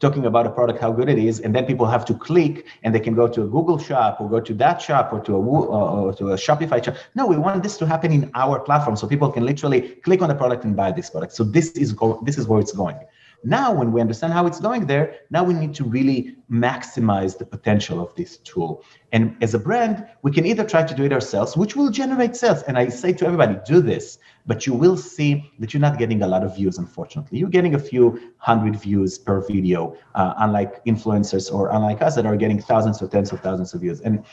talking about a product, how good it is, and then people have to click and they can go to a Google shop or go to that shop or to a Shopify shop. No, we want this to happen in our platform so people can literally click on the product and buy this product. So this is where it's going. Now, when we understand how it's going there, now we need to really maximize the potential of this tool. And as a brand, we can either try to do it ourselves, which will generate sales. And I say to everybody, do this, but you will see that you're not getting a lot of views, unfortunately. You're getting a few hundred views per video, unlike influencers or unlike us that are getting thousands or tens of thousands of views. And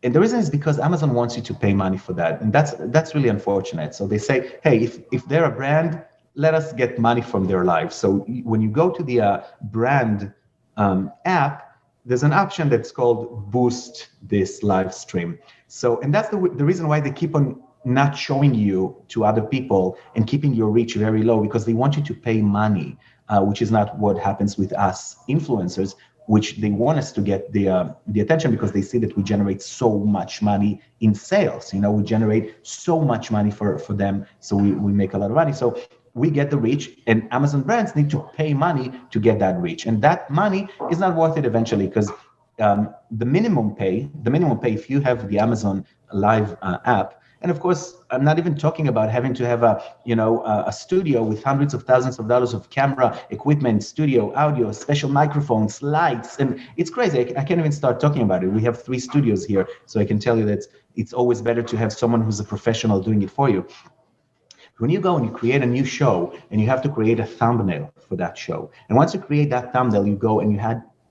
the reason is because Amazon wants you to pay money for that. And that's really unfortunate. So they say, hey, if they're a brand, let us get money from their lives. So when you go to the brand app, there's an option that's called boost this live stream. So, and that's the reason why they keep on not showing you to other people and keeping your reach very low, because they want you to pay money, which is not what happens with us influencers, which they want us to get the attention because they see that we generate so much money in sales. We generate so much money for them. So we make a lot of money. So we get the reach, and Amazon brands need to pay money to get that reach. And that money is not worth it eventually, because the minimum pay, if you have the Amazon Live app, and of course, I'm not even talking about having to have a studio with hundreds of thousands of dollars of camera equipment, studio, audio, special microphones, lights, and it's crazy. I can't even start talking about it. We have 3 studios here, so I can tell you that it's always better to have someone who's a professional doing it for you. When you go and you create a new show, and you have to create a thumbnail for that show, and once you create that thumbnail, you go and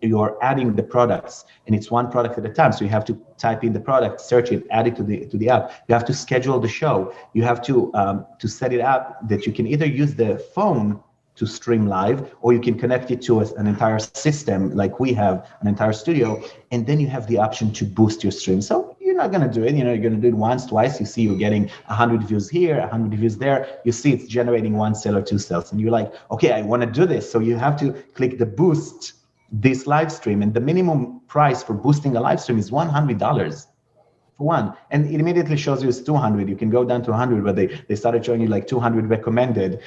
you're adding the products, and it's one product at a time. So you have to type in the product, search it, add it to the app. You have to schedule the show. You have to set it up that you can either use the phone to stream live, or you can connect it to an entire system, like we have an entire studio, and then you have the option to boost your stream. So you're not going to do it, you're going to do it once, twice. You see you're getting 100 views here, 100 views there. You see it's generating 1 sale or 2 sales, and you're like, okay, I want to do this. So you have to click the boost this live stream, and the minimum price for boosting a live stream is $100 for one, and it immediately shows you it's 200. You can go down to 100, but they started showing you like 200 recommended.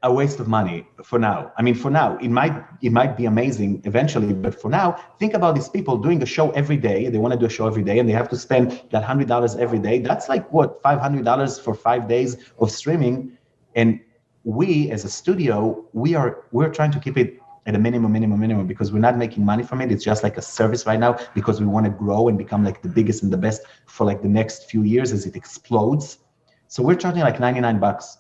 a waste of money for now. I mean, for now, it might be amazing eventually, but for now, think about these people doing a show every day. They want to do a show every day, and they have to spend that $100 every day. That's like what, $500 for 5 days of streaming. And we, as a studio, we're trying to keep it at a minimum, because we're not making money from it. It's just like a service right now, because we want to grow and become like the biggest and the best for like the next few years as it explodes. So we're charging like $99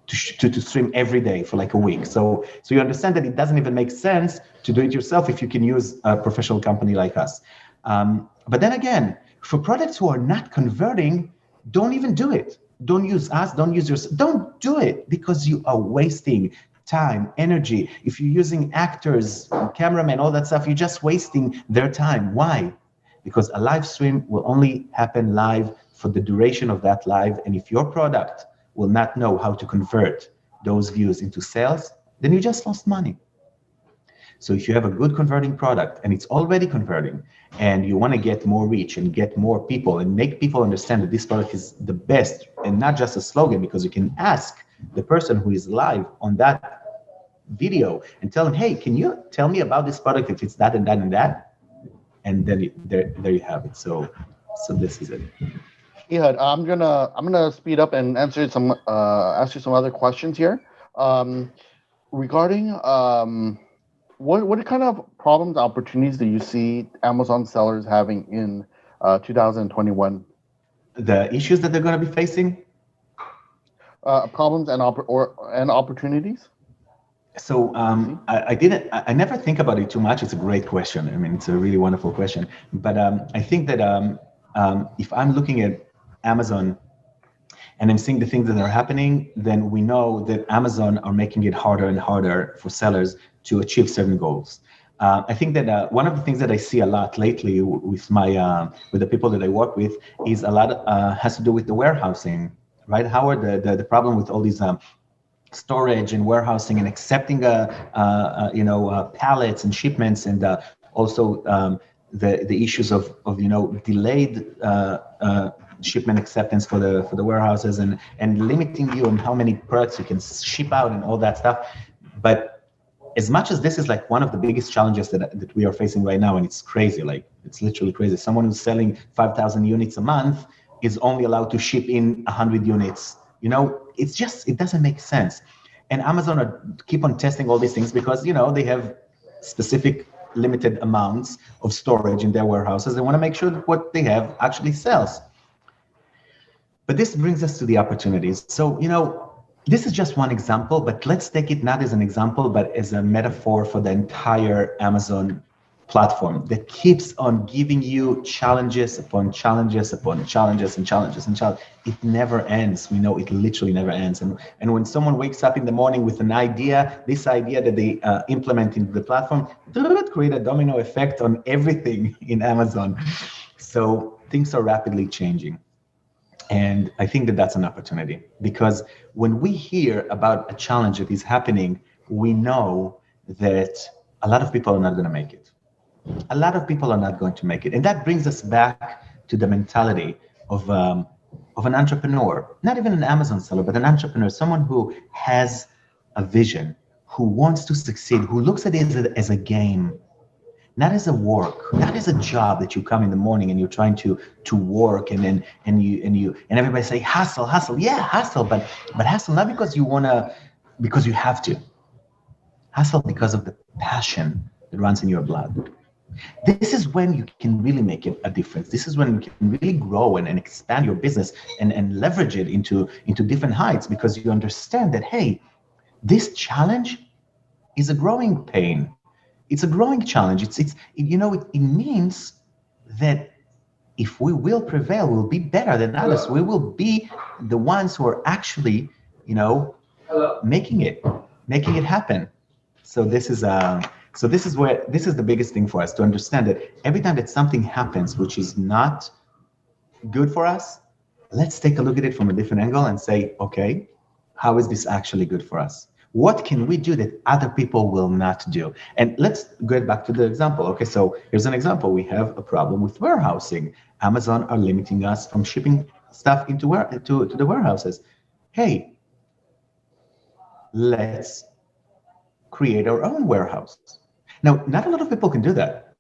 to stream every day for like a week. So you understand that it doesn't even make sense to do it yourself if you can use a professional company like us. But then again, for products who are not converting, don't even do it. Don't use us, don't use yours, don't do it, because you are wasting time, energy. If you're using actors, cameramen, all that stuff, you're just wasting their time. Why? Because a live stream will only happen live for the duration of that live. And if your product will not know how to convert those views into sales, then you just lost money. So if you have a good converting product and it's already converting, and you want to get more reach and get more people and make people understand that this product is the best and not just a slogan, because you can ask the person who is live on that video and tell them, hey, can you tell me about this product if it's that and that and that? And then there you have it. So this is it. Ehud, I'm gonna speed up and ask you some other questions here. Regarding what kind of problems, opportunities do you see Amazon sellers having in 2021? The issues that they're going to be facing? Problems and opportunities? So I never think about it too much. It's a great question. I mean, it's a really wonderful question. But I think that if I'm looking at Amazon and I'm seeing the things that are happening, then we know that Amazon are making it harder and harder for sellers to achieve certain goals. I think that one of the things that I see a lot lately with the people that I work with is a lot has to do with the warehousing, right, Howard? The problem with all these storage and warehousing and accepting pallets and shipments, and also the issues of delayed shipment acceptance for the warehouses and limiting you on how many products you can ship out and all that stuff. But as much as this is like one of the biggest challenges that we are facing right now, and it's crazy, like it's literally crazy. Someone who's selling 5,000 units a month is only allowed to ship in 100 units. It doesn't make sense. And Amazon keep on testing all these things because, they have specific limited amounts of storage in their warehouses. They want to make sure that what they have actually sells. But this brings us to the opportunities. So, this is just one example, but let's take it not as an example, but as a metaphor for the entire Amazon platform that keeps on giving you challenges upon challenges upon challenges and challenges and challenges. It never ends. We know it literally never ends. And when someone wakes up in the morning with an idea, this idea that they implement into the platform, create a domino effect on everything in Amazon. So things are rapidly changing. And I think that that's an opportunity, because when we hear about a challenge that is happening, we know that a lot of people are not going to make it. A lot of people are not going to make it. And that brings us back to the mentality of an entrepreneur, not even an Amazon seller, but an entrepreneur, someone who has a vision, who wants to succeed, who looks at it as a game, not as a work, not as a job that you come in the morning and you're trying to work and everybody say hustle, yeah, hustle, but hustle not because because you have to. Hustle because of the passion that runs in your blood. This is when you can really make a difference. This is when you can really grow and expand your business and leverage it into different heights, because you understand that, hey, this challenge is a growing pain. It's a growing challenge. It means that if we will prevail, we'll be better than others. We will be the ones who are actually, making it happen. So this is the biggest thing for us to understand, that every time that something happens which is not good for us, let's take a look at it from a different angle and say, okay, how is this actually good for us? What can we do that other people will not do? And let's get back to the example. Okay, so here's an example. We have a problem with warehousing. Amazon are limiting us from shipping stuff to the warehouses. Hey, let's create our own warehouse. Now, not a lot of people can do that.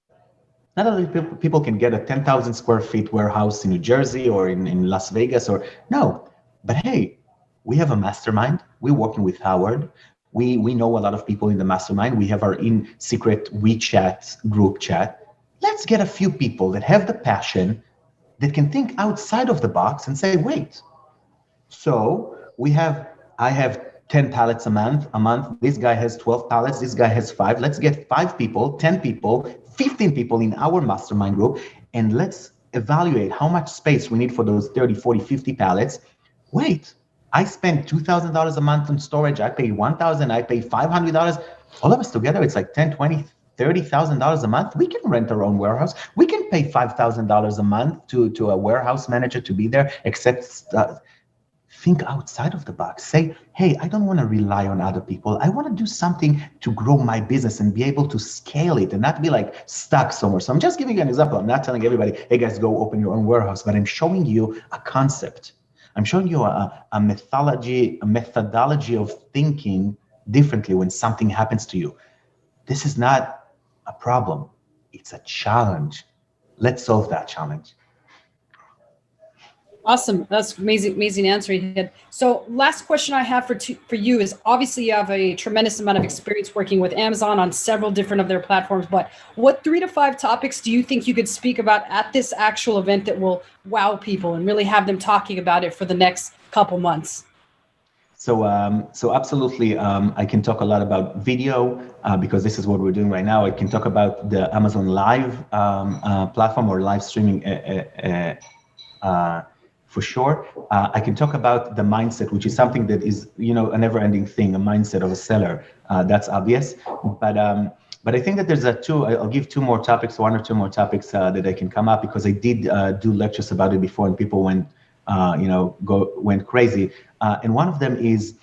Not a lot of people can get a 10,000 square feet warehouse in New Jersey or in Las Vegas or no. But hey, we have a mastermind. We're working with Howard. We know a lot of people in the mastermind. We have our in secret WeChat group chat. Let's get a few people that have the passion, that can think outside of the box and say, wait, so I have 10 pallets a month. This guy has 12 pallets. This guy has 5. Let's get 5 people, 10 people, 15 people in our mastermind group, and let's evaluate how much space we need for those 30, 40, 50 pallets. Wait, I spend $2,000 a month on storage. I pay $1,000. I pay $500. All of us together, it's like 10, 20, $30,000 a month. We can rent our own warehouse. We can pay $5,000 a month to a warehouse manager to be there, except think outside of the box. Say, hey, I don't want to rely on other people. I want to do something to grow my business and be able to scale it and not be like stuck somewhere. So I'm just giving you an example. I'm not telling everybody, hey guys, go open your own warehouse, but I'm showing you a concept. I'm showing you a methodology of thinking differently when something happens to you. This is not a problem. It's a challenge. Let's solve that challenge. Awesome. That's amazing answer you had. So last question I have for you is, obviously you have a tremendous amount of experience working with Amazon on several different of their platforms, but what 3 to 5 topics do you think you could speak about at this actual event that will wow people and really have them talking about it for the next couple months? So absolutely, I can talk a lot about video because this is what we're doing right now. I can talk about the Amazon Live platform or live streaming for sure. I can talk about the mindset, which is something that is, a never-ending thing, a mindset of a seller. That's obvious, but I think that there's I'll give 2 more topics, 1 or 2 more topics that I can come up, because I did do lectures about it before and people went crazy. And one of them is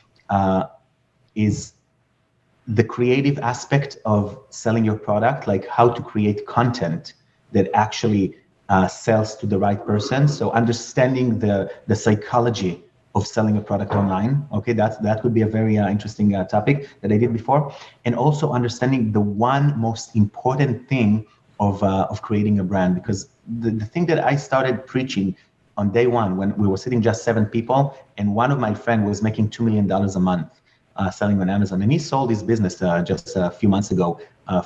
the creative aspect of selling your product, like how to create content that actually sells to the right person. So understanding the psychology of selling a product online. Okay, that could be a very interesting topic that I did before. And also understanding the one most important thing of creating a brand, because the thing that I started preaching on day one, when we were sitting just 7 people, and one of my friends was making $2 million a month selling on Amazon, and he sold his business just a few months ago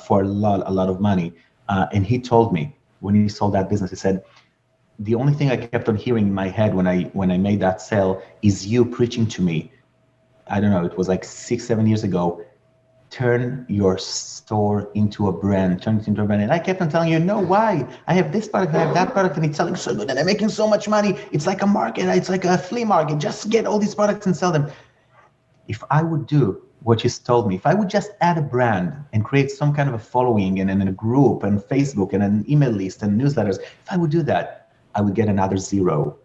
for a lot of money. And he told me, when he sold that business, he said, the only thing I kept on hearing in my head when I made that sale is you preaching to me. I don't know, it was like 6-7 years ago. Turn your store into a brand, turn it into a brand. And I kept on telling you, no, why? I have this product, I have that product, and it's selling so good, and I'm making so much money. It's like a market, it's like a flea market. Just get all these products and sell them. If I would do what you told me, if I would just add a brand and create some kind of a following and a group and Facebook and an email list and newsletters, if I would do that, I would get another 0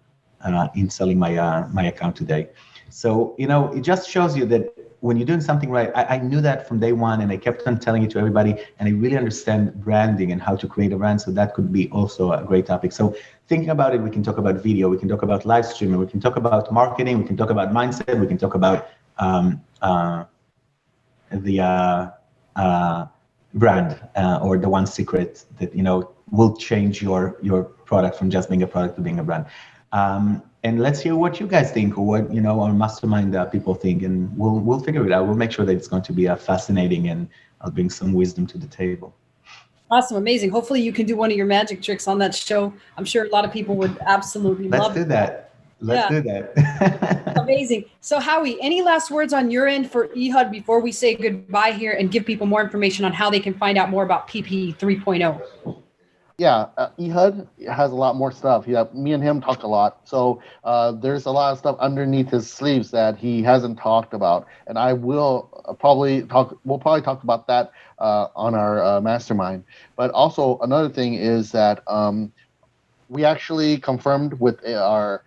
in selling my account today. So, it just shows you that when you're doing something right, I knew that from day one, and I kept on telling it to everybody, and I really understand branding and how to create a brand. So that could be also a great topic. So thinking about it, we can talk about video, we can talk about live streaming, we can talk about marketing, we can talk about mindset, we can talk about the brand or the one secret that will change your product from just being a product to being a brand. And let's hear what you guys think, or what our mastermind people think, and we'll figure it out. We'll make sure that it's going to be fascinating, and I'll bring some wisdom to the table. Awesome, amazing. Hopefully you can do one of your magic tricks on that show. I'm sure a lot of people would absolutely love it. Let's do that. Amazing. So Howie, any last words on your end for Ehud before we say goodbye here and give people more information on how they can find out more about PPE 3.0? Yeah, Ehud has a lot more stuff. Me and him talk a lot. So there's a lot of stuff underneath his sleeves that he hasn't talked about. And I will we'll probably talk about that on our mastermind. But also another thing is that we actually confirmed with our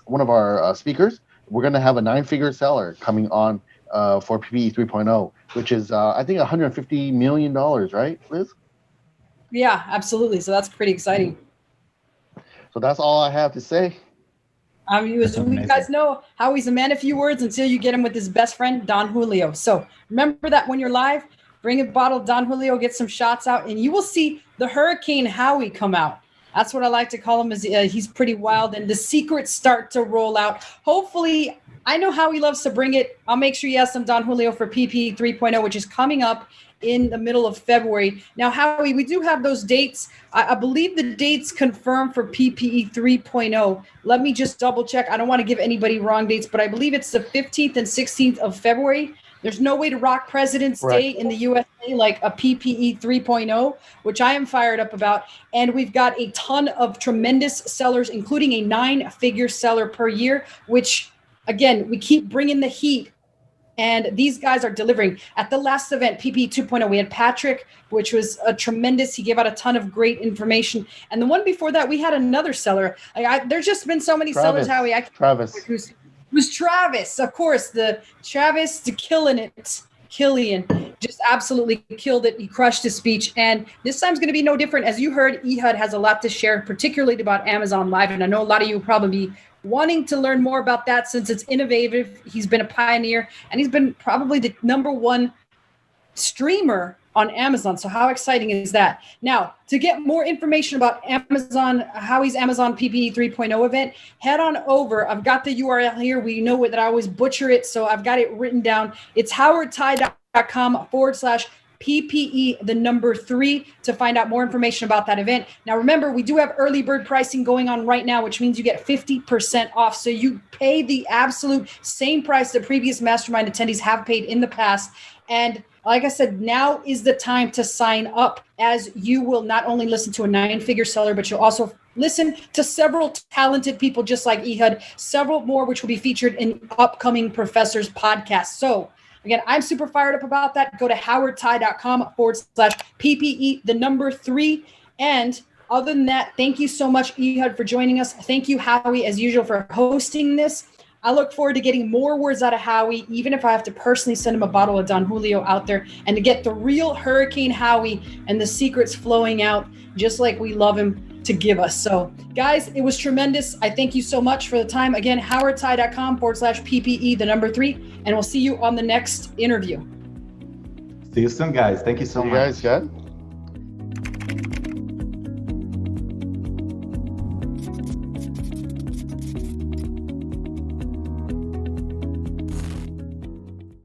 one of our speakers, we're going to have a 9-figure seller coming on for PPE 3.0, which is, I think, $150 million, right, Liz? Yeah, absolutely. So that's pretty exciting. So that's all I have to say. You guys know Howie's a man of few words until you get him with his best friend, Don Julio. So remember that when you're live, bring a bottle of Don Julio, get some shots out, and you will see the Hurricane Howie come out. That's what I like to call him. Is he's pretty wild, and the secrets start to roll out. Hopefully, I know Howie loves to bring it. I'll make sure he has some Don Julio for PPE 3.0, which is coming up in the middle of February. Now, Howie, we do have those dates. I believe the dates confirmed for PPE 3.0. Let me just double check. I don't want to give anybody wrong dates, but I believe it's the 15th and 16th of February. There's no way to rock President's Day in the USA like a PPE 3.0, which I am fired up about. And we've got a ton of tremendous sellers, including a 9-figure seller per year, which, again, we keep bringing the heat. And these guys are delivering. At the last event, PPE 2.0, we had Patrick, which was a tremendous. He gave out a ton of great information. And the one before that, we had another seller. There's just been so many sellers, Howie. Travis. It was Travis, of course. The killing it. Killian just absolutely killed it. He crushed his speech. And this time's going to be no different. As you heard, Ehud has a lot to share, particularly about Amazon Live. And I know a lot of you will probably be wanting to learn more about that since it's innovative. He's been a pioneer, and he's been probably the #1 streamer on Amazon. So how exciting is that? Now, to get more information about Amazon, Howie's Amazon PPE 3.0 event, head on over. I've got the URL here. We know that I always butcher it, so I've got it written down. It's howardtai.com/PPE 3 to find out more information about that event. Now, remember, we do have early bird pricing going on right now, which means you get 50% off. So you pay the absolute same price the previous mastermind attendees have paid in the past. And like I said, now is the time to sign up, as you will not only listen to a 9-figure seller, but you'll also listen to several talented people just like Ehud, several more which will be featured in upcoming Professors podcasts. So again, I'm super fired up about that. Go to howardtai.com/PPE 3. And other than that, thank you so much, Ehud, for joining us. Thank you, Howie, as usual, for hosting this. I look forward to getting more words out of Howie, even if I have to personally send him a bottle of Don Julio out there, and to get the real Hurricane Howie and the secrets flowing out, just like we love him to give us. So guys, it was tremendous. I thank you so much for the time. Again, howardtai.com/PPE 3, and we'll see you on the next interview. See you soon, guys. Thank you so much. You guys good?